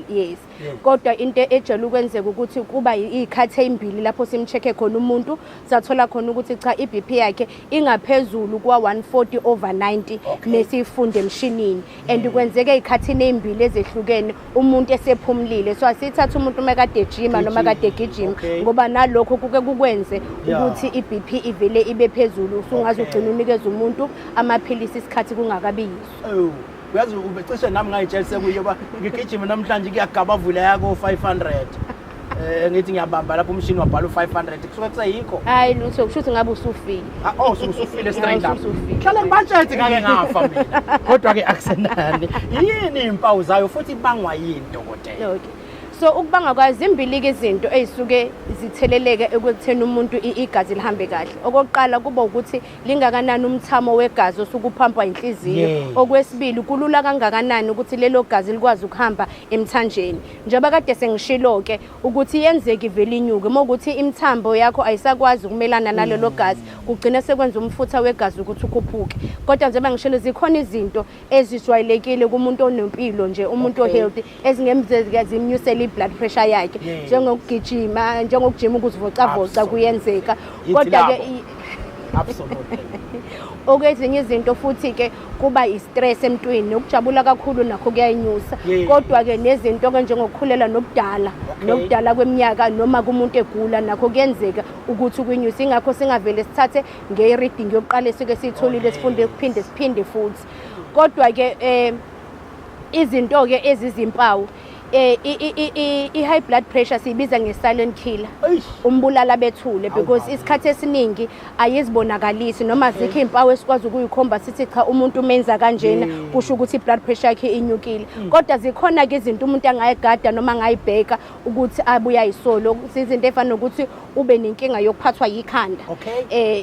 yes. Kodwa into ejele ukwenzeka ukuthi kuba izikhathi ezimbili lapho simcheck khona umuntu sathola khona ukuthi cha iBP yakhe ingaphezulu kwa 140/90 nesifunda emshinini and kwenzeke izikhathini ezimbili ezehlukene umuntu esephumlile. So asithatha umuntu makade ejima noma kade gijima ngoba nalokho kuke kukwenze ukuthi iBP ivele ibe phezulu ungaze ugcina unikeza umuntu amaphilisi isikhathi kungakabiyiso. Uyazi ubecishe nami ngayitshelise kuyoba ngigijima namhlanje kuyagaba vula yako 500. Ngithi ngiyabamba lapho umshini wabhala u500 kusuka kusayikho. Hayi lutho kusho ukuthi ngabe usufile. Usufile straight up. Hlale budget ngake ngafa mina. Kodwa ke akusenani. Yini izimpawu zayo futhi ibangwa yini dokotela? Okay. So ukubanga kwazi imbili ke izinto ezisuke zitheleleke ekutheni umuntu igazi lihambe kahle. Okokuqala kuba ukuthi lingakanani umthamo wegazi osukuphampwa inhliziyo. Okwesibili kulula kangakanani ukuthi lelo gazi likwazi ukuhamba emthanjeni. Njengoba kade sengishilo ke ukuthi yenzeke ivele inyuke mokuthi imithambo yakho ayisakwazi ukumelana nalelo gazi kugcina sekwenza umfutho wegazi ukuthi ukhuphuke. Kodwa njengoba ngishilo zikhona izinto ezijwayelekile kumuntu onempilo nje umuntu healthy ezingemzeke zimnyusela blood pressure yakhe njengokugijima njengokujima ukuzivocavoca kuyenzeka kodwa ke absolutely okwezinye izinto futhi ke kuba i-stress emntwini ukujabula kakhulu nakho kuyayinyusa kodwa ke nezinto ke njengokukhulela nokudala kweminyaka noma kumuntu egula nakho kuyenzeka ukuthi ukwinyusa ingakho singavele sithathe nge-reading yokuqala esike siyitholile sifunde siphinde futhi kodwa ke izinto ke ezizimpawu i-high blood pressure siyibiza nge-silent killer umbulala bethule because isikhathi esiningi ayizibonakalisi noma zikho izimpawu esikwazi ukuyikhomba sithi cha umuntu menza kanjena kusho ukuthi i-blood pressure yakhe inyukile kodwa zikhona ke izinto umuntu angayigada noma angayibheka ukuthi abuya ayisolo izinto efana nokuthi ube nenkinga yokuphathwa yikhanda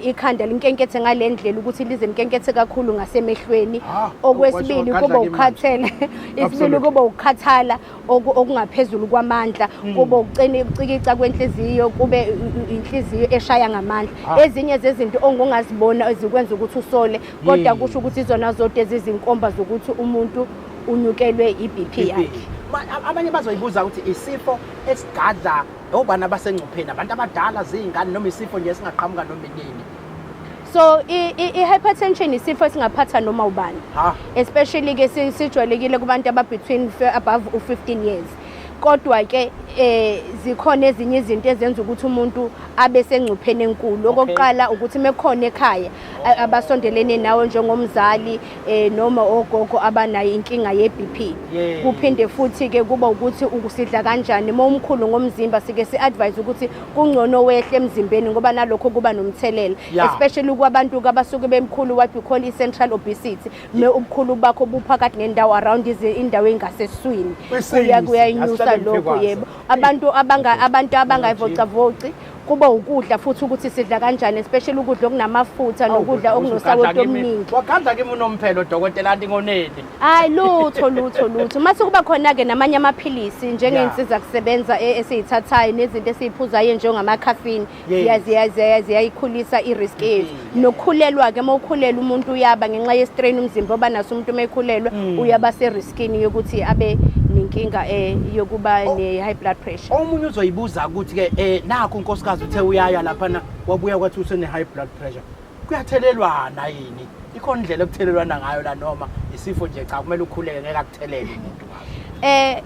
ikhanda linkenkethe ngalendlela ukuthi lize linkenkethe kakhulu ngasemehlweni okwesibili kuba ukukhathela isibili kuba ukukhathala okungaphezulu kwamandla kube ukucikica kwenhliziyo kube inhliziyo eshaya ngamandla ezinye zezinto ongungazibona ezikwenza ukuthi usole kodwa kusho ukuthi izona zonke ezizinkomba zokuthi umuntu unyukelwe i-BP yakhe abanye bazoyibuza ukuthi isifo esigadla obana basengcupheni abantu abadala zingane noma isifo nje singaqhamuka noma inini so i-hypertension isifo esingaphatha noma ubani especially ke sijwayelekile kubantu between above 15 years kodwa ke zikhona ezinye izinto ezenza ukuthi umuntu abe sengcupheni enkulu okokuqala ukuthi mekhona ekhaya abasondelene nawe njengomzali noma ogogo abanayo inkinga ye-BP kuphinde futhi ke kuba ukuthi ukusidla kanjani umkhulu ngomzimba sike si-advise ukuthi kungcono wehle emzimbeni ngoba nalokho kuba nomthelela especially kwabantu abasuke bemkhulu what we call i-central obesity ubukhulu bakho buphakathi nendawo around indawo engaseswini kuyayinyusa lokho yebo abantu abangayivocavoci kuba ukudla futhi ukuthi sidla kanjani especially ukudla okunamafutha nokudla okunosawoti omningi wakhandla kimi unomphelo dokotela anti ngoneni hayi lutho mase kuba khona ke namanye amaphilisi njengeensiza kusebenza esizithathayo nezinto esiziphuzayo njengama-caffeine ziyayikhulisa i-risk yethu nokukhulelwa ke mawukhulela umuntu uyaba ngenxa ye-strain umzimba obanaso umuntu mekhulelwe uyaba seriskini yokuthi abe nenkinga yokuba ne-high blood pressure omunye uzoyibuza ukuthi ke nakho unkosikazi uthe uyaya lapha wabuya kwathi usene-high blood pressure kuyathelelwana yini ikhona indlela okuthelelwana ngayo la noma isifo nje cha kumele ukhuleke ngeke akuthelele umuntu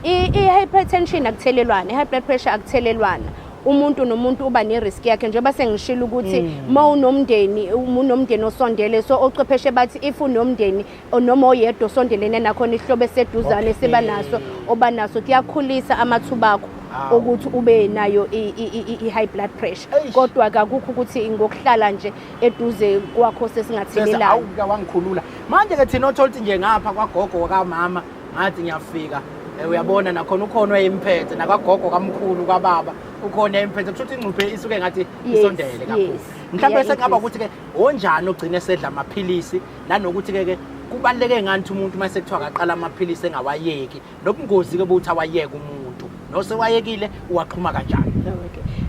i-hypertension akuthelelwana i-high blood pressure akuthelelwana umuntu nomuntu uba ne-risk yakhe njengoba sengishilo ukuthi ma unomndeni osondele so ochwepheshe bathi if unomndeni noma oyedwa osondelene nakhona ihlobo eseduzane siba naso obanaso kuyakhulisa amathuba akho ukuthi ube nayo i-high blood pressure kodwa akukho ukuthi ngokuhlala nje eduze kwakho sesingathelelana wangikhulula manje ke thina othola ukuthi nje ngapha kwagogo kwakamama ngathi ngiyafika uyabona nakhona ukhona oyimphethe nakagogo kamkhulu kababa ukhona imphethe kusho ukuthi ingcuphe isuke ngathi isondele kakhulu mhlawumbe sekungaba ukuthi ke onjani ogcine sedla amaphilisi nanokuthi ke kubaleke ngani umuntu mase kuthiwa akaqala amaphilisi engawayeki nobungozi ke buthi awayeke umuntu nosewayekile uwaxhuma kanjani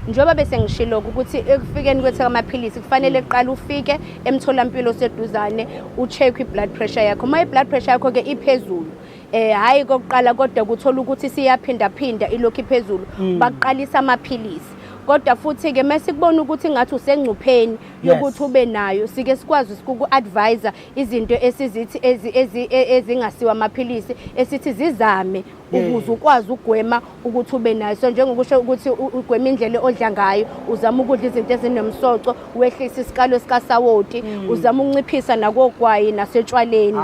njengoba bese ngishilo ukuthi ekufikeni kwethu amaphilisi kufanele uqala ufike emtholampilo seduzane ucheck i-blood pressure yakho ma i-blood pressure yakho ke iphezulu hayi kokuqala kodwa kuthola ukuthi siyaphinda ilokhu iphezulu baqalisa amaphilisi kodwa futhi ke mase kubona ukuthi ngathi usengcupheni yokuthi ube nayo sike sikwazi ukuku-advise izinto esizithi ezingasiwa amaphilisi esithi zizame ukuze ukwazi ukugwema ukuthi ube nayo so njengokusho ukuthi ugwema indlela odla ngayo uzama ukudla izinto ezinomsoco wehlisa isikalo sikasawoti uzama ukunciphisa nakogwayi nasetshwaleni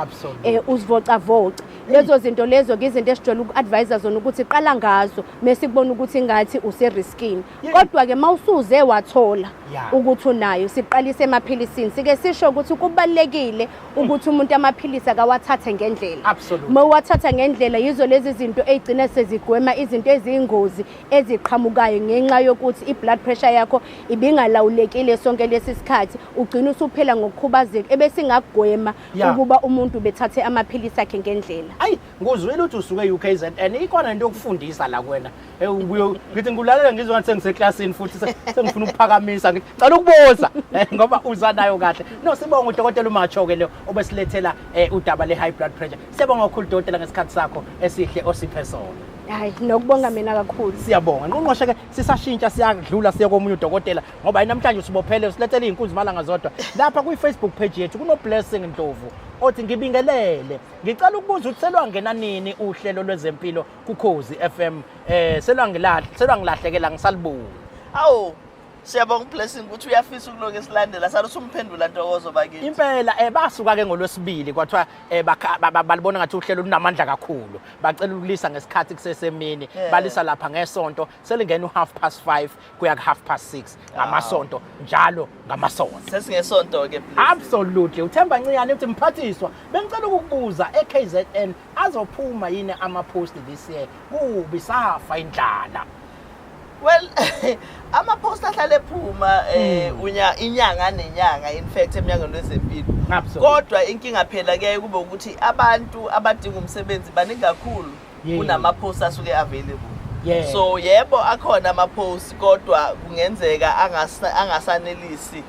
uzivocavoca lezo zinto lezo ke izinto esijwayele uku-advise zona ukuthi qala ngazo mase kubona ukuthi ngathi useriskini kodwa ke mawusuze wathola ukuthi unayo siqalise emaphilisini sike sisho ukuthi kubalekile ukuthi umuntu amaphilisi akawathathe ngendlela mawathatha ngendlela yizo lezi zinto ezigcina sezigwema izinto eziyingozi eziqhamukayo ngenxa yokuthi i-blood pressure yakho ibingalawulekile sonke lesi sikhathi ugcina usuphela ngokukhubazeka ebesingagwema ukuba umuntu bethathe amaphilisi akhe ngendlela ayi nguzwile ukuthi usuke KZN ikhona into yokufundisa la kuwena ngithi ngulalela ngizwe ngathi sengiseklasini futhi sengifuna ukuphakamisa ngicela ukubuza ngoba uzanayo kahle no sibonga udokotela uMachoke leyo obesilethela udaba le high blood pressure sibonga kakhulu dokotela ngesikhathi sakho esihle osiphe sona hayi nokubonga mina kakhulu. Siyabonga. Ngqongqoshe ke sisashintsha siyadlula siya komunye udokotela ngoba namhlanje usibophele usilethele izinkunzi malanga zodwa. Lapha kwi-Facebook page yethu kuno Blessing Ndlovu othi ngibingelele. Ngicela ukubuza ukuthi selwangena nini uhlelo lwezempilo kuKhozi FM selwangilahlekela ngisalibona. Awu siyabonga Blessing ukuthi uyafisa ukuloke esilandela saluthi umphendula Ntokozo bakithi. Impela basuka ke ngolwesibili kwathiwa balibona ngathi uhlelo lunamandla kakhulu. Bacela ukulisa ngesikhathi kusesemini balisa lapha ngesonto selingena u5:30 kuya ku6:30 ngamasonto njalo ngamasonto. Sesingesonto ke Blessing. Absolutely. Uthemba Nciyane uthi mphathiswa bengicela ukukubuza eKZN azophuma yini ama-post this year kubi safa indlala. Well, ama-post ahlale ephuma inyanga nenyanga in fact emnyangweni wezempilo. Kodwa inkinga phela ke kube ukuthi abantu abadinga umsebenzi baningi kakhulu kunama-post asuke available. So yebo akhona ama-post kodwa kungenzeka angasanelisi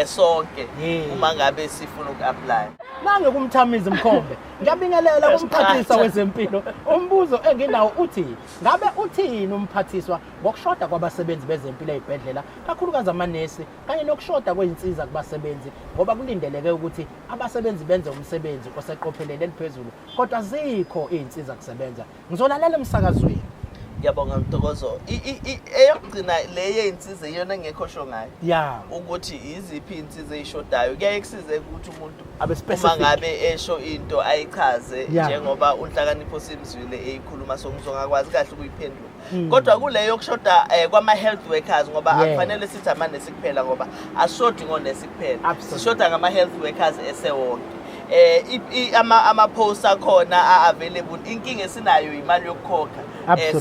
sonke uma ngabe sifuna uku-apply. Nange kumthamiza Mkhombe ngiyabingelela kumphathiswa wezempilo. Umbuzo enginawo uthi ngabe uthini umphathiswa ngokushoda kwabasebenzi bezempilo ezibhedlela kakhulukazi amanesi kanye nokushoda kweinsiza kubasebenzi ngoba kulindeleke ukuthi abasebenzi benze umsebenzi oseqophelele eliphezulu kodwa zikho izinsiza kusebenza. Ngizolalela emsakazweni. Ngiyabonga Ntokozo. Eyokugcina leye insiza iyona engekho sho ngayo. Ukuthi iziphi insiza eyishodayo kuyaye kusize ukuthi umuntu uma ngabe esho into ayichaze njengoba unhlakanipho simzwile eyikhuluma sokuzongakwazi kahle ukuyiphendula. Kodwa kuleyo yokushoda kwama-health workers ngoba akufanele sithi amanesi kuphela ngoba asishodi ngonesi kuphela. Sishoda ngama-health workers esewonke. Ama-post akhona a-available. Inkinga esinayo imali yokukhokha.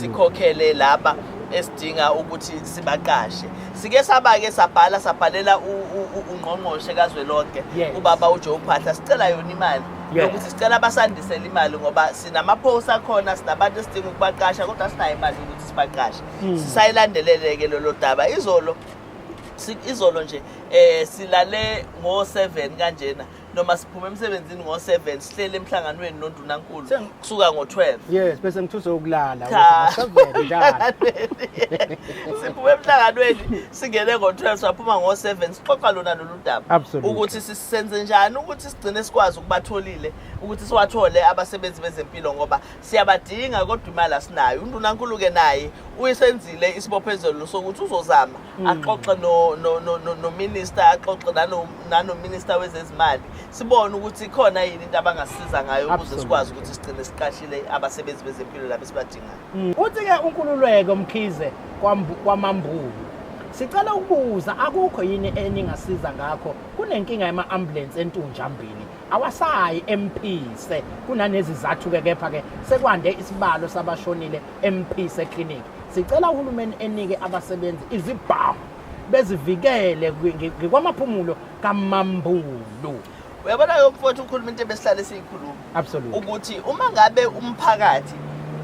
Sikhokhele laba esidinga ukuthi sibaqashe. Sike saba-ke sabhalela ungqongqoshe kazwelonke ubaba uJoe Phaahla sicela yona imali yokuthi sicela basandisele imali ngoba sinama-post akhona sinabantu esidinga ukubaqasha kodwa sinayo imali yokuthi sibaqashe. Sisayilandelele-ke lolo daba. Izolo nje silale ngo-7 kanjena noma siphume emsebenzini ngo-7 sihlele emhlanganweni noNdunankulu kusuka ngo-12. Yes bese ngithuze ukulala ngo-7 njalo. Siphume emhlanganweni singene ngo-12 saphuma ngo-7 sixoxa lona lolu daba ukuthi sisenze njani ukuthi sigcine sikwazi ukubatholile ukuthi siwathole abasebenzi bezempilo ngoba siyabadinga kodwa imali asinayo. uNdunankulu ke naye uyisenzile isibophezelo sokuthi uzozama axoxe no-minister axoxe nano-minister wezezimali sibone ukuthi khona yini into abangasiza ngayo ukuze sikwazi ukuthi sigcine siqashile abasebenzi bezempilo labo esibadingayo. Uthi-ke uNkululeko Mkhize kwaMambulu sicela ukubuza akukho yini eningasiza ngakho kunenkinga yama-ambulance entunjambili awasayi empise kunanezizathu-ke kepha-ke sekwande isibalo sabashonile empise clinic. Sicela uhulumeni enike abasebenzi izimpawu bezivikele kwamaphumulo kaMambulu. Uyabona yomfowethu ukhuluma into ebesihlale siyikhuluma ukuthi uma ngabe umphakathi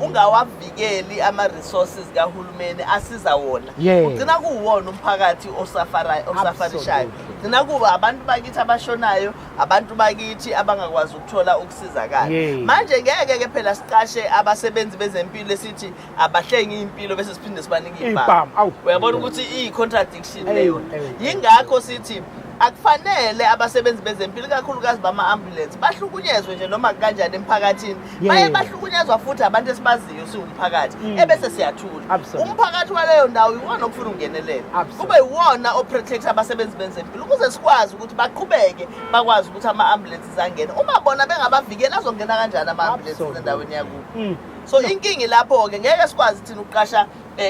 ungawavikeli ama-resources kahulumeni asiza wona ugcina kuwona umphakathi osafarishayo. Gcina kuba abantu bakithi abashonayo abantu bakithi abangakwazi ukuthola ukusizakala. Manje ngeke-ke phela siqashe abasebenzi bezempilo esithi abahlengi impilo bese siphinde sibanike iy'mpawu. Uyabona ukuthi iyi-contradiction leyo. Yingakho sithi akufanele abasebenzi bezempilo kakhulukazi bama-ambulance bahlukunyezwe nje noma kanjani emphakathini. Baye bahlukunyezwa futhi abantu esibaziyo siwumphakathi ebese siyathula. Umphakathi waleyo ndawo iwona okufuna ukungenelela kube iwona oprotect abasebenzi bezempilo ukuze sikwazi ukuthi baqhubeke bakwazi ukuthi ama-ambulances angene. Uma bona bengabavikeli azongena kanjani ama-ambulances endaweni yakubo? So inkingi lapho-ke ngeke sikwazi thina ukuqasha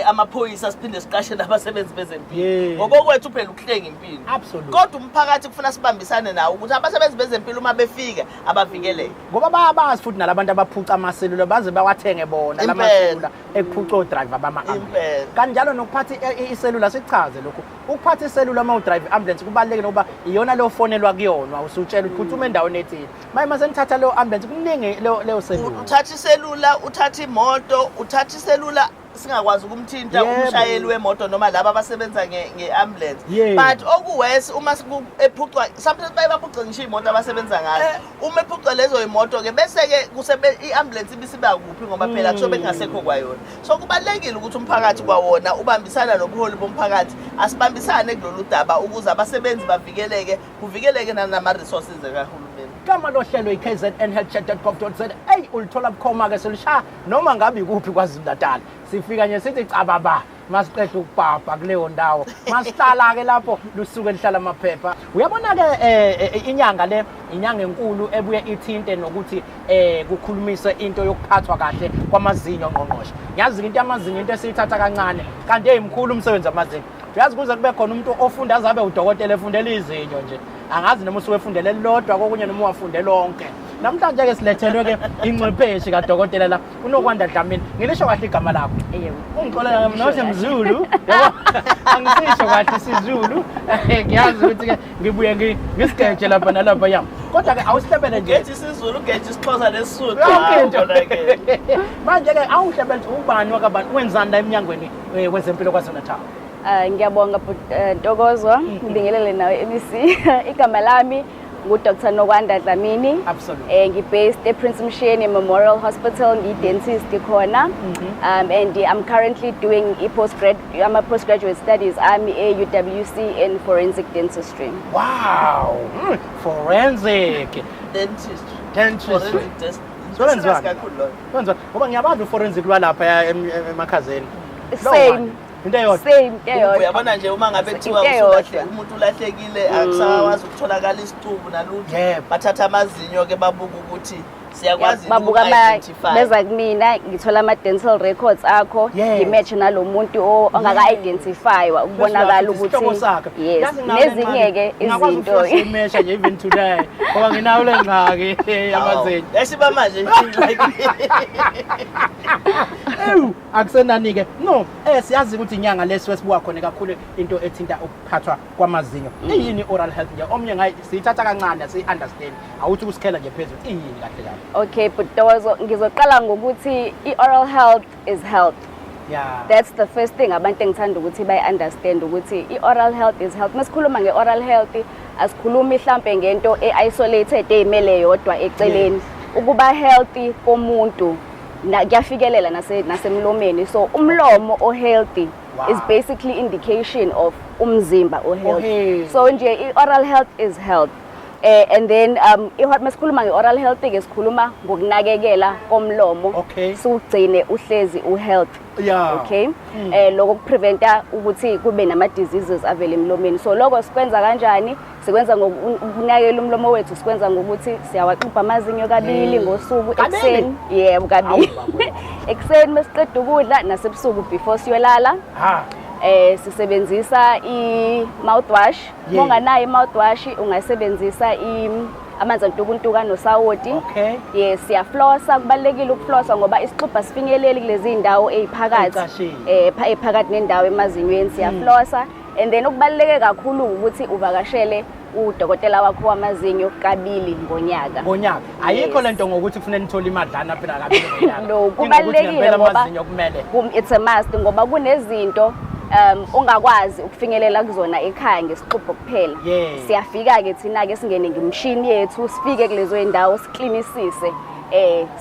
amaphoyisa siphinde siqashe nabasebenzi bezempilo ngoba kwethu phela ukuhlenga impilo. Kodwa umphakathi kufuna sibambisane nawo ukuthi abasebenzi bezempilo uma befika abavikeleke ngoba bayabazi futhi nalabantu abaphuca amaselula baze bawathenge bona lamaselula ekuphuca odriver bama-ambulance. Kanjalo nokuphatha iselula sichaze lokhu ukuphatha iselula uma udrive ambulance kubalulekile ngoba iyona leyo fonelwa kuyona usutshela uphuthume endaweni ethile. Mase nithatha leyo ambulance kuningi leyo selula. Uthatha iselula uthatha imoto uthatha iselula singakwazi ukumthinta umshayeli wemoto noma laba abasebenza nge-ambulance. But okuwesi uma ephucwa sometimes bayabaphuca ngisho imoto abasebenza ngayo. Uma ephucwa lezo imoto ke bese ke i-ambulance ibisiba kuphi ngoba phela kusobe kungasekho kwayona. So kubalekile ukuthi umphakathi kwawona ubambisana nobuholi bomphakathi asibambisane kulolu daba ukuze abasebenzi bavikeleke kuvikeleke nama-resources kahulumeni. Igama lohlelo KZNHealthChatDotGov.za ulithola bukhoma ke selisha noma ngabe kuphi kwaZulu-Natal. Sifika nje sithi cababa masiqeda ukubhabha kuleyo ndawo. Masihlala ke lapho lusuke lihlala amaphepha. Uyabona ke inyanga le inyanga enkulu ebuye ithinte nokuthi kukhulumiswe into yokuphathwa kahle kwamazinyo ngqongqoshe. Ngiyazi into yamazinyo into esiyithatha kancane kanti eyimkhulu umsebenzi wamazinyo. Uyazi kuze kube khona umuntu ofunda azabe udokotela efundela izinyo nje. Angazi noma usuke efundela elilodwa kokunye noma wafundela lonke. Namhlanje ke silethelwe ke ingcwepheshi kadokotela la unokwanda Dlamini. Ngilisho kahle igama lakho. Yebo. Ungixolela mina Mzulu. Yabo. Angisisho kahle isiZulu. Ngiyazi ukuthi ke ngibuye ngisigeje lapha nalapha yami. Kodwa ke awusihlebele nje. Ngethi isiZulu ngethi isixhosa nesisuthu. Okay. Manje ke awuhlebele ubani wakabani wenzani la eminyangweni wezempilo kwaZulu-Natal? Ngiyabonga Ntokozo, ngibingelele nawe MEC. Igama lami ngu-Dr. Nokwanda Dlamini. Absolutely. Ngi-based ePrince Msheni Memorial Hospital, ngi-dentist khona. And I'm currently doing postgraduate studies e-UWC in forensic dentistry. Wow. Forensic Dentistry. Forensic ngoba ngiyabazi uforensic lwalapha emakhazeni. Same. Same. Uyabona nje uma ngabe kuthiwa umuntu ulahlekile akusakwazi ukutholakala isicubu nalutho bathatha amazinyo ke babuka ukuthi siyakwazi uku-identify. Beza kumina ngithola ama-dental records akho ngimatch nalomuntu ongaka-identifywa ukubonakala ukuthi yes nezinye-ke izinto imesha nje even today ngoba nginawo le ngxaki yamazinyo esiba manje akusenani-ke no siyazi ukuthi inyanga lesi esibuka khona kakhulu into ethinta ukuphathwa kwamazinyo. Iyini oral health nje omnye ngayi siyithatha kancane siyi-understand awuthi kusikhela nje phezulu iyini kahle kahle. Okay, but ngizoqala ngokuthi i-oral health is health. Yeah. That's the first thing abantu engithanda ukuthi bayi-understand ukuthi i-oral health is health. Masikhuluma nge-oral health asikhulumi mhlambe ngento e-isolated eyimele yodwa eceleni. Ukuba healthy komuntu kuyafikelela nasemlomeni. So umlomo o-healthy is basically indication of umzimba o-healthy. So nje i-oral health is health. And then masikhuluma nge-oral health ke sikhuluma ngokunakekela komlomo siwugcine uhlezi uhealth. Okay. Lokho kupreventa ukuthi kube nama-diseases avele emlomeni. So lokho sikwenza kanjani? Sikwenza ngokunakekela umlomo wethu, sikwenza ngokuthi siyawaxubha amazinyo kabili ngosuku ekuseni. Yebo, kabili. Ekuseni masiqeda ukudla nasebusuku before siyolala. Sisebenzisa i-mouthwash. Monganayo i-mouthwash ungasebenzisa amanzi antukuntuka nosawoti. Yes, siyaflossa. Kubalekile ukuflossa ngoba isixubha sifinyeleli kulezi indawo eziphakathi ephakathi nendawo emazinyweni siyaflossa. And then okubaleke kakhulu ukuthi uvakashele udokotela wakho wamazinyo kabili ngonyaka. Ayikho lento ngokuthi kufanele nithole imadlana phela kabili ngonyaka. No, kubalekile ngoba it's a must ngoba kunezinto ungakwazi ukufinyelela kuzona ekhaya ngesixubho kuphela. Siyafika ke thina ke singene ngemshini yethu sifike kulezo indawo siklinisise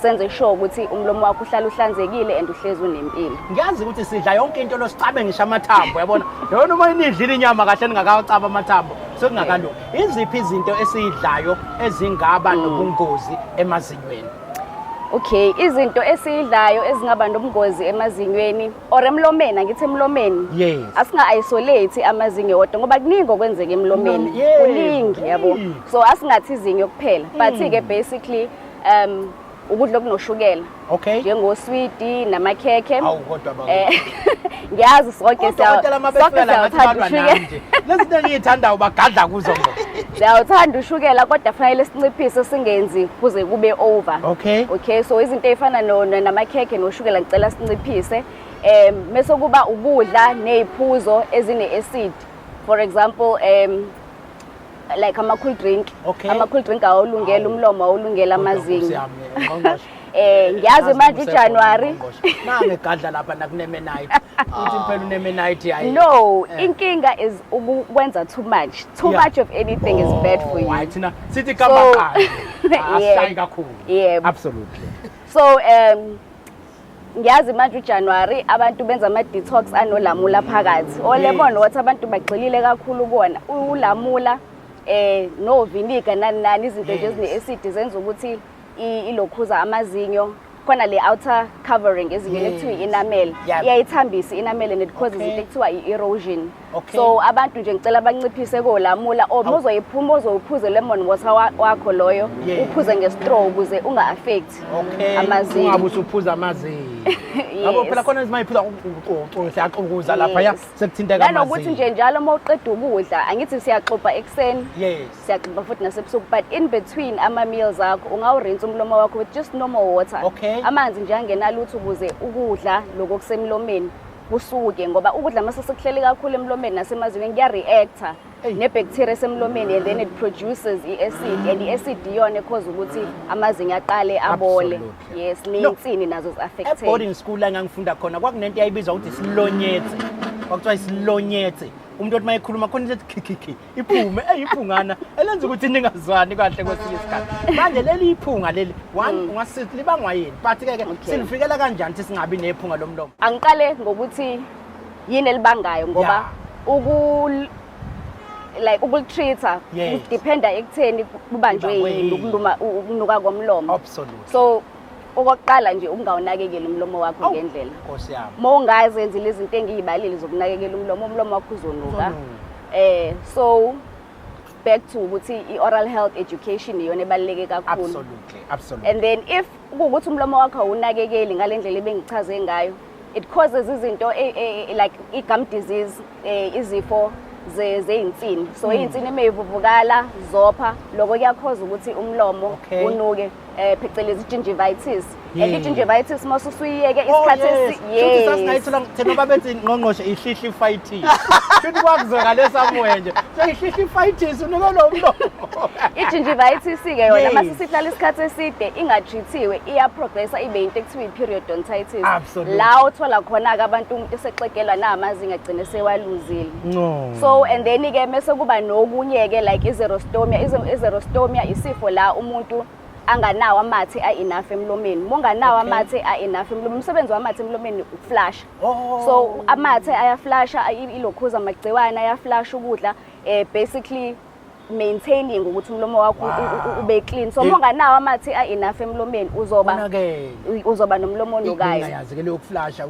senze sure ukuthi umlomo wakho uhlale uhlanzekile and uhlezi unempilo. Ngiyazi ukuthi sidla yonke into losicabe ngisho amathambo yabona. Yona uma inidlile inyama kahle ningakacaba amathambo sokungakalungi. Iziphi izinto esiyidlayo ezingaba nobungozi emazinyweni? Okay, izinto esiyidlayo ezingaba nobungozi emazinyweni or emlomeni, angithi emlomeni. Asinga-isolate amazinyo wodwa ngoba kuningi okwenzeka emlomeni. Kuningi yabo. So asingathi izinyo kuphela. But-ke basically ukudla okunoshukela. Njengoswidi namakhekhe. Ngiyazi sonke siyathanda ushukela. Lezinto engiyithandayo bagadla kuzo ngoba. Siyawuthanda ushukela kodwa fanele sinciphise singenzi kuze kube over. Okay, so izinto ezifana namakhekhe noshukela ngicela sinciphise. Mase kuba ukudla neziphuzo ezine-acid. For example, like ama-cool drink. Ama-cool drink awulungela umlomo, awulungela amazinyo. ngiyazi manje uJanuary nangegadla lapha nakunemenite uthi impela unemenite hayi no inkinga is ukwenza too much of anything is bad for you right thina sithi kabaqala asiyayi kakhulu absolutely so ngiyazi manje uJanuary abantu benza ama detox anolamula phakathi lemon water abantu bagxilile kakhulu kuona ulamula no vinegar nani izinto nje ezine acid zenza ukuthi ilokhuza amazinyo khona le outer covering ezingene ekuthiwa enamel iyayithambisa enamel and it causes into ekuthiwa erosion so abantu nje ngicela abanciphise kolamula uzoyiphuma uzophuze lemon water wakho loyo uphuze ngestraw ukuze unga affect amazinyo ungabe usuphuza amazinyo yabo phela khona izimayiphila siyaxukuza lapha ya sekuthinteka amazinyo nanokuthi nje njalo uma uqeda ukudla angithi siyaxoxa ekseni siyaxoxa futhi nasebusuku but in between ama meals akho ungawurinse umlomo wakho with just normal water amanzi nje angena lutho ukuze ukudla lokho kusemlomeni kusuke ngoba ukudla mase sekuhleli kakhulu emlomeni nasemazinweni kuya-reacta ne-bacteria esemlomeni and then it produces i-acid and i-acid iyona ekhoza ukuthi amazinyo aqale abole yes ney'nsini nazo zi-affected e-boarding school la engangifunda khona kwakunento eyayibizwa ukuthi isilonyethe kwakuthiwa isilonyethe umuntu othi mayekhuluma khona lethi khikhikhi iphume iphungana elenza ukuthi ningazwani kahle kwesinye isikhathi manje leli iphunga leli ungasithi libangwa yini but ke silifikela kanjani ukuthi singabi nephunga lomlomo angiqale ngokuthi yini elibangayo ngoba ukulitreata kudependa ekutheni kubanjwe yini ukunuka komlomo so okokuqala nje ungawunakekeli umlomo wakho ngendlela uma ungazenzi lezi zinto engiyibalile zokunakekela umlomo wakho uzonuka so back to ukuthi i-oral health education iyona ebaluleke kakhulu absolutely and then if kuwukuthi umlomo wakho awunakekeli ngale ndlela ebengichaze ngayo it causes izinto like i-gum disease izifo zey'nsini so iy'nsini emeyivuvukala zopha lokho kuyakhoza ukuthi umlomo unuke phecelezi gingivitis and i-gingivitis mase usuyiyeke isikhathi sasingayithola thina babethi ngqongqoshe ihlihlifitis futhi kwakuzwakale samuye nje so ihlihlifitis unuke lo mlomo i-gingivitis-ke yona mase sihlala isikhathi eside ingatreatiwe iyaprogressa ibe into ekuthiwa i-periodontitis la uthola khona-ke abantu umuntu esexegelwa namazinga agcine sewaluzile so and then-ke mese kuba nokunye-ke like i-xerostomia isifo la umuntu anganawo amathe a-enough emlomeni uma unganawo amathe a-enough emlomeni umsebenzi wamathe emlomeni ukuflasha so amathe ayaflasha ilokhuza amagciwane ayaflasha ukudla basically maintaining ukuthi umlomo wakho ube clean so uma unganawo amathe a-enough emlomeni uzoba nomlomo onukayo yazi-ke leyo kuflasha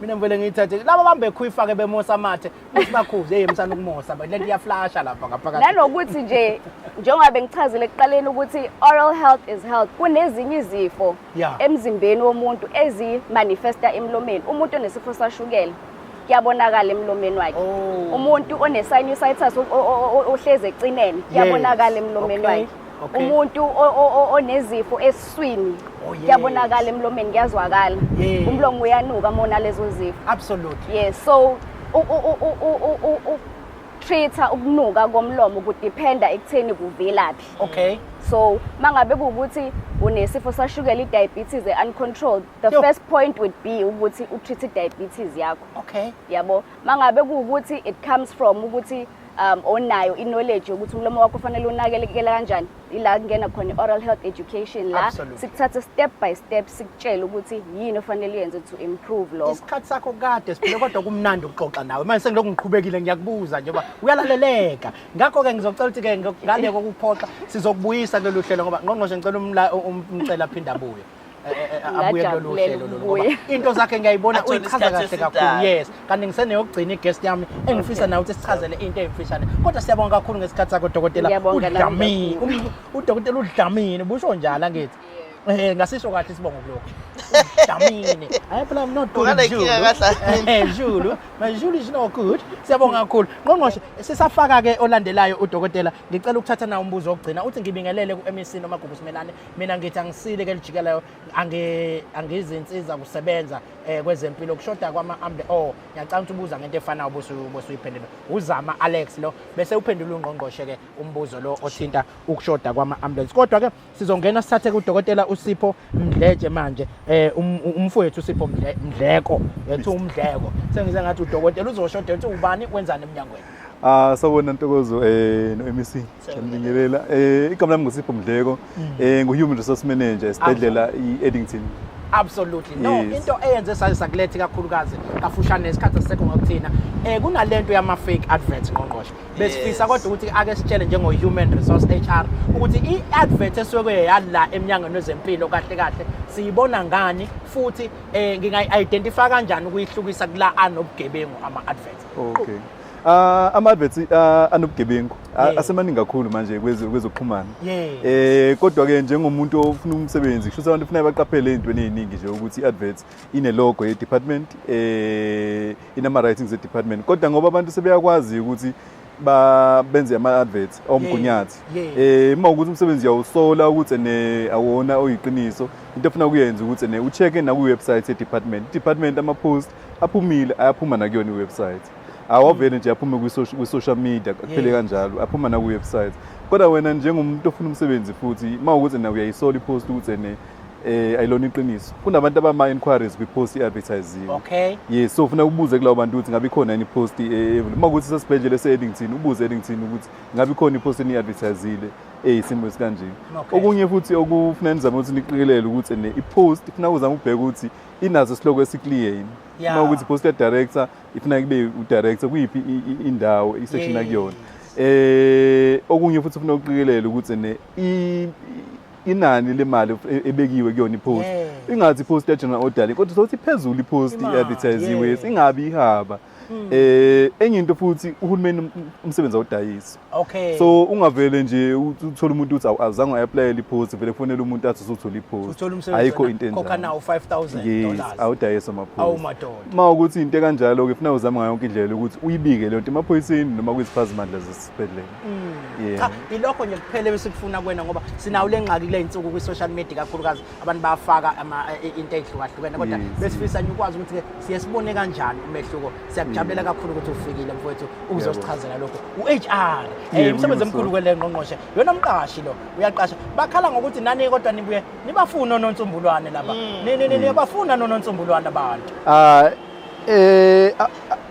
mina ngivele ngiyithathe laba bambekuyifake bemosa amathe ukuthi bakhuze msana ukumosa but lento iyaflasha lapha ngaphakathi nanokuthi nje njengoba ngichazile ekuqaleni ukuthi oral health is health kunezinye izifo emzimbeni womuntu ezimanifesta emlomeni umuntu onesifo sashukela kuyabonakala emlomeni wakhe umuntu one-sinusitis ohlezi ecinene kuyabonakala emlomeni wakhe umuntu onezifo esiswini kuyabonakala emlomeni kuyazwakala umlomo uyanuka uma unalezo zifo absolutely yes so treata ukunuka komlomo kudependa ekutheni kuvelaphi so mangabe kuwukuthi unesifo sashukela i-diabetes uncontrolled the first point would be ukuthi utreat i-diabetes yakho yabo mangabe kuwukuthi it comes from ukuthi onayo i-knowledge yokuthi umlomo wakho ufanele unakelekele kanjani ila kungena khona i-oral health education la sikuthatha step by step sikutshela ukuthi yini ofanele uyenze to improve lokho isikhathi sakho kade siphile kodwa kumnandi ukuxoxa nawe manje sengilokhu ngiqhubekile ngiyakubuza njengoba uyalaleleka ngakho-ke ngizocela ukuthi-ke ngale kokuphoxa sizokubuyisa kulolu hlelo ngoba ngqongqoshe ngicela umcela aphinde abuye abuye kulolu hlelo ngoba into zakhe ngiyayibona uyichaza kahle kakhulu yes kanti ngiseneyokugcina igest yami engifisa nawe ukuthi sichazele into eyimfishane kodwa siyabonga kakhulu ngesikhathi sakho dokotela udlamini udokotela udlamini busho njalo angithi ngasisho kahle sibonga kulokho udlamini hayi phela I'm not good Julu Julu is not good siyabonga kakhulu ngqongqoshe sisafaka-ke olandelayo udokotela ngicela ukuthatha nawo umbuzo wokugcina uthi ngibingelele ku-MEC noma Gugu Simelane mina ngithi angisile-ke lijikelayo angizinsiza kusebenza kwezempilo ukushoda kwama-ambulance ngiyacanga ubuza ngento efanayo bosuyiphendula uzama Alex lo bese uphendula ungqongqoshe ke umbuzo lo othinta ukushoda kwama-ambulance. Kodwa ke sizongena sithathe kuDokotela uSipho Mdletshe manje umfowethu uSipho Mdleko yethu umdleko sengize ngathi udokotela uzoshoda ethi ubani wenzani eminyangweni. Sawubona Ntokozo no-MEC ngiyabingelela igama lami nguSipho Mdleko ngu-Human Resource Manager esibhedlela i-Eddington. Absolutely. No, into eyenze sakulethe kakhulukazi kafushane nesikhathi sisekho ngokuthina kunalento yama-fake adverts ngqongqoshe besifisa kodwa ukuthi ake sitshele njengo-Human Resource HR ukuthi i-advert esuke yala emnyangweni wezempilo kahle kahle siyibona ngani futhi ngingayi-identify kanjani ukuyihlukisa kula anobugebengu ama-adverts. Okay. Ama-adverts anobugebengu asemaningi kakhulu manje kwezokuxhumana. Kodwa ke njengomuntu ofuna umsebenzi kusho abantu ufuna baqaphele ezintweni eziningi nje ukuthi i-adverts ine-logo ye-department inama-writings e-department kodwa ngoba abantu sebeyakwazi ukuthi benze ama-adverts omgunyathi uma ukuthi umsebenzi yawusola ukuthi awona oyiqiniso into ofuna kuyenza ukuthi ucheck-e naku-website ye-department ama-post aphumile ayaphuma nakuyona i-website. Awavele nje aphume kwi-social media kuphele kanjalo aphuma na ku-website kodwa wena njengomuntu ofuna umsebenzi futhi mawukuthi na uyayisola ipost ukuthi ayilona iqiniso kunabantu abama-inquiries kwi-post i-advertisiwe. Okay. Yes, so ufuna ubuze kula bantu ukuthi ngabe khona yini ipost mawukuthi sesibhedlela ese-Eddington ubuze e-Eddington ukuthi ngabe khona ipost eni-advertisile eyisimo esikanje. Okunye futhi okufuna nizame ukuthi niqikelele ukuthi ipost ifuna uzama ubheka ukuthi inazo isihloko esikliye yini. Uma ukuthi post director ifuna kube u-director kuyiphi indawo i-section akuyona. Okunye futhi ufuna uqikelele ukuthi inani lemali ebekiwe kuyona ipost ingathi ipost ya-general order kodwa sokuthi iphezulu ipost i-advertisiwe ingabi ihaba. Enye into futhi uhulumeni umsebenzi awudayisa. Okay. So ungavele nje uthola umuntu uthi azange ayapplyela ipost vele kufonela umuntu athi uzothola ipost ayikho into enjalo. Khokha nawo $5,000. Yes, awudayisa ama-post. Awumadoda. Uma ukuthi into kanjalo ke ufuna uzama ngayo yonke indlela ukuthi uyibike le nto emaphoyiseni noma kwiziphathimandla zesibhedlela. Cha ilokho nje kuphele bese kufuna kwena ngoba sinawo lengxaki kule insuku kwi-social media kakhulukazi abantu bayafaka into ey'hlukahlukene kodwa besifisa nje ukwazi ukuthi siye sibone kanjani umehluko. Siyakujabulela kakhulu ukuthi ufikile mfowethu ukuzosichazela lokho. U-HR umsebenzi omkhulu kwele ngqongqoshe yona mqashi lo uyaqasha bakhala ngokuthi nani kodwa nibuye nibafuna ononsumbulwane lapha niyabafuna nononsumbulwane abantu.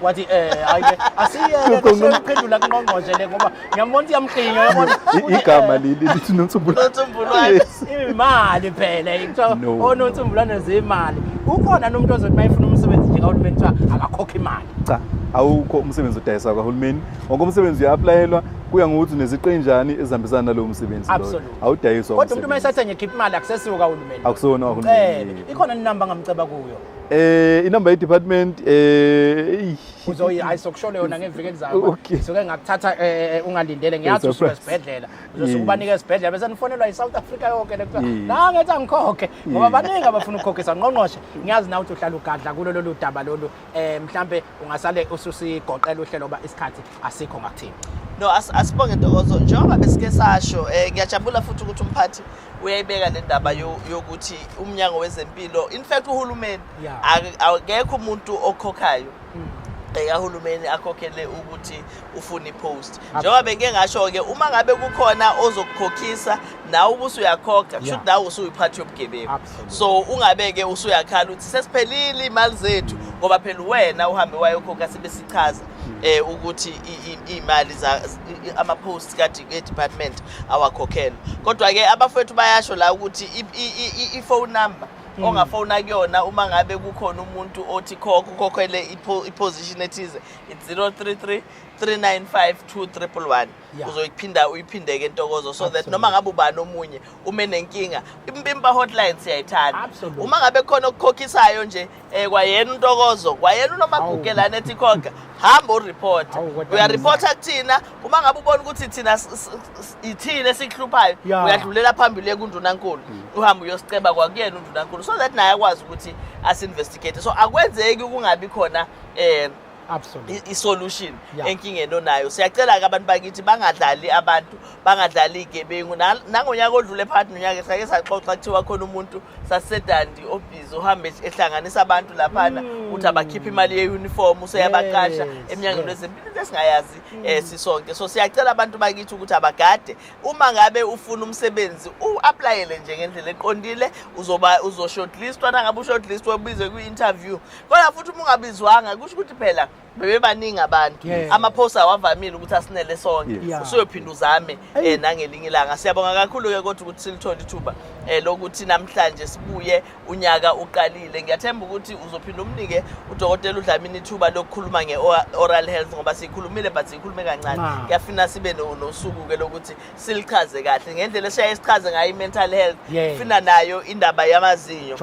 Wathi ayike asiyeke kusephendula ngqongqoshe le ngoba ngiyambona ukuthi yamqinyo yabona igama lithi nonsumbulwane imali phela ikuthiwa ononsumbulwane zemali ukhona nomuntu ozothi mayifuna umsebenzi nje kahulumeni kuthiwa akakhokha imali. Cha awukho umsebenzi odayisa kahulumeni ngoba umsebenzi uya-aplayelwa kuya ngokuthi uneziqenjani ezihambisana nalowo msebenzi loyo awudayiswa kodwa umuntu uma esathi ngikhipha imali akusesiwo kahulumeni akusona kahulumeni. Ikhona inamba ngamceba kuyo inamba ye-department ayisokushole yona ngeviki elizayo soke ngakuthatha ungalindele ngiyathi usuke esibhedlela uzosuke ubanike esibhedlela bese nifonelwa yi-South Africa yonke lekuthiwa la ngethi angikhokhe ngoba baningi abafuna ukukhokhisa ngqongqoshe ngiyazi nawe ukuthi uhlala ugadla kulo lolu daba lolu mhlambe ungasale ususigoqela uhlelo ngoba isikhathi asikho ngakuthini. No, asibonge Ntokozo njengoba besike sasho ngiyajabula futhi ukuthi umphathi uyayibeka le ndaba yokuthi umnyango wezempilo in fact uhulumeni akekho umuntu okhokhayo ehulumeni akhokhele ukuthi ufuna ipost njengoba bengeke ngasho ke uma ngabe kukhona ozokukhokhisa nawe ubusu uyakhokha kusho nawe usuyiphathi yobugebengu so ungabeke usuyakhala uthi sesiphelile imali zethu ngoba phela wena uhambe wayokhokha sibesichaza ukuthi imali ama-post kade e-department awakhokhelwa kodwa ke abafowethu bayasho la ukuthi i-phone number ongafona kuyona uma ngabe kukhona umuntu othi ukhokhele i-position ethize it's 033 395 2311 uzoyiphinda uyiphindeke Ntokozo so that noma ngabe ubani omunye ume nenkinga impimpa hotline siyayithanda uma ngabe khona okukhokhisayo nje kwayena uNtokozo kwayena unomaGoogle nethi khokha hamba ureport uyareporta kuthina uma ngabe ubona ukuthi thina ithile sikuhluphayo uyadlulela phambili kundunankulu uhamba uyosiceba kwakuyena undunankulu so that naye akwazi ukuthi asinvestigate so akwenzeki kungabi khona i-solution enkingeni onayo. Siyacela ke abantu bakithi bangadlali abantu, bangadlali igebengu. Nangonyaka odlule phakathi nonyaka sake saxoxa kuthiwa khona umuntu sasedandi obhizi uhambe ehlanganisa abantu laphana ukuthi abakhipha imali ye-uniform useyabaqasha eminyangweni wezempilo lesingayazi sisonke. So siyacela abantu bakithi ukuthi abagade uma ngabe ufuna umsebenzi u-applyele nje ngendlela eqondile, uzo-shortlistwa. Nangabe u-shortlist webizwe kwi-interview kodwa futhi uma ungabizwanga kusho ukuthi phela bebebaningi abantu, amaphosta awavamile ukuthi asinele sonke, usuyophinda uzame nangelinye ilanga. Siyabonga kakhulu ke kodwa ukuthi silithole ithuba lokuthi namhlanje sibuye unyaka uqalile. Ngiyathemba ukuthi uzophinda umnike udokotela uDlamini ithuba lokukhuluma nge-oral health ngoba sikhulumile but sikhulume kancane. Kuyafina sibe nosuku ke lokuthi silichaze kahle ngendlela esiyaye sichaze ngayo i-mental health, fina nayo indaba yamazinyo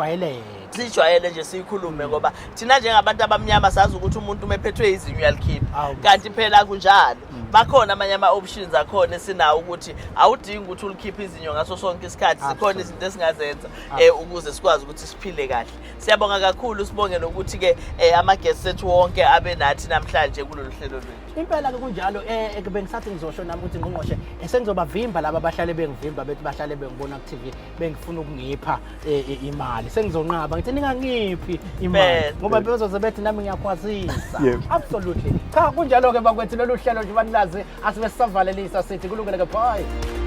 sijwayele nje sikhulume ngoba thina njengabantu abamnyama sazi ukuthi umuntu umephethwe izinyo uyalikhipha, kanti phela kunjalo. Bakhona amanye ama-options akhona esinawo ukuthi awudingi ukuthi ulikhiphe izinyo ngaso sonke isikhathi. Sikhona izinto esingazenza ukuze sikwazi ukuthi siphile kahle. Siyabonga kakhulu, sibonge nokuthi ke ama-guests ethu wonke abe nathi namhlanje kulolu hlelo lwethu. Impela ke kunjalo bengisathi ngizosho nami ukuthi ngqongqoshe sengizobavimba laba abahlale bengivimba bethi bahlale bengibona ku TV bengifuna ukungipha imali. Sengizonqaba ngithi ningangiphi imali ngoba bezoze bethi nami ngiyakwazisa. Absolutely. Cha kunjalo ke bakwethu lolu hlelo nje banilazi asibe sisavalelisa sithi kulungele ke bye.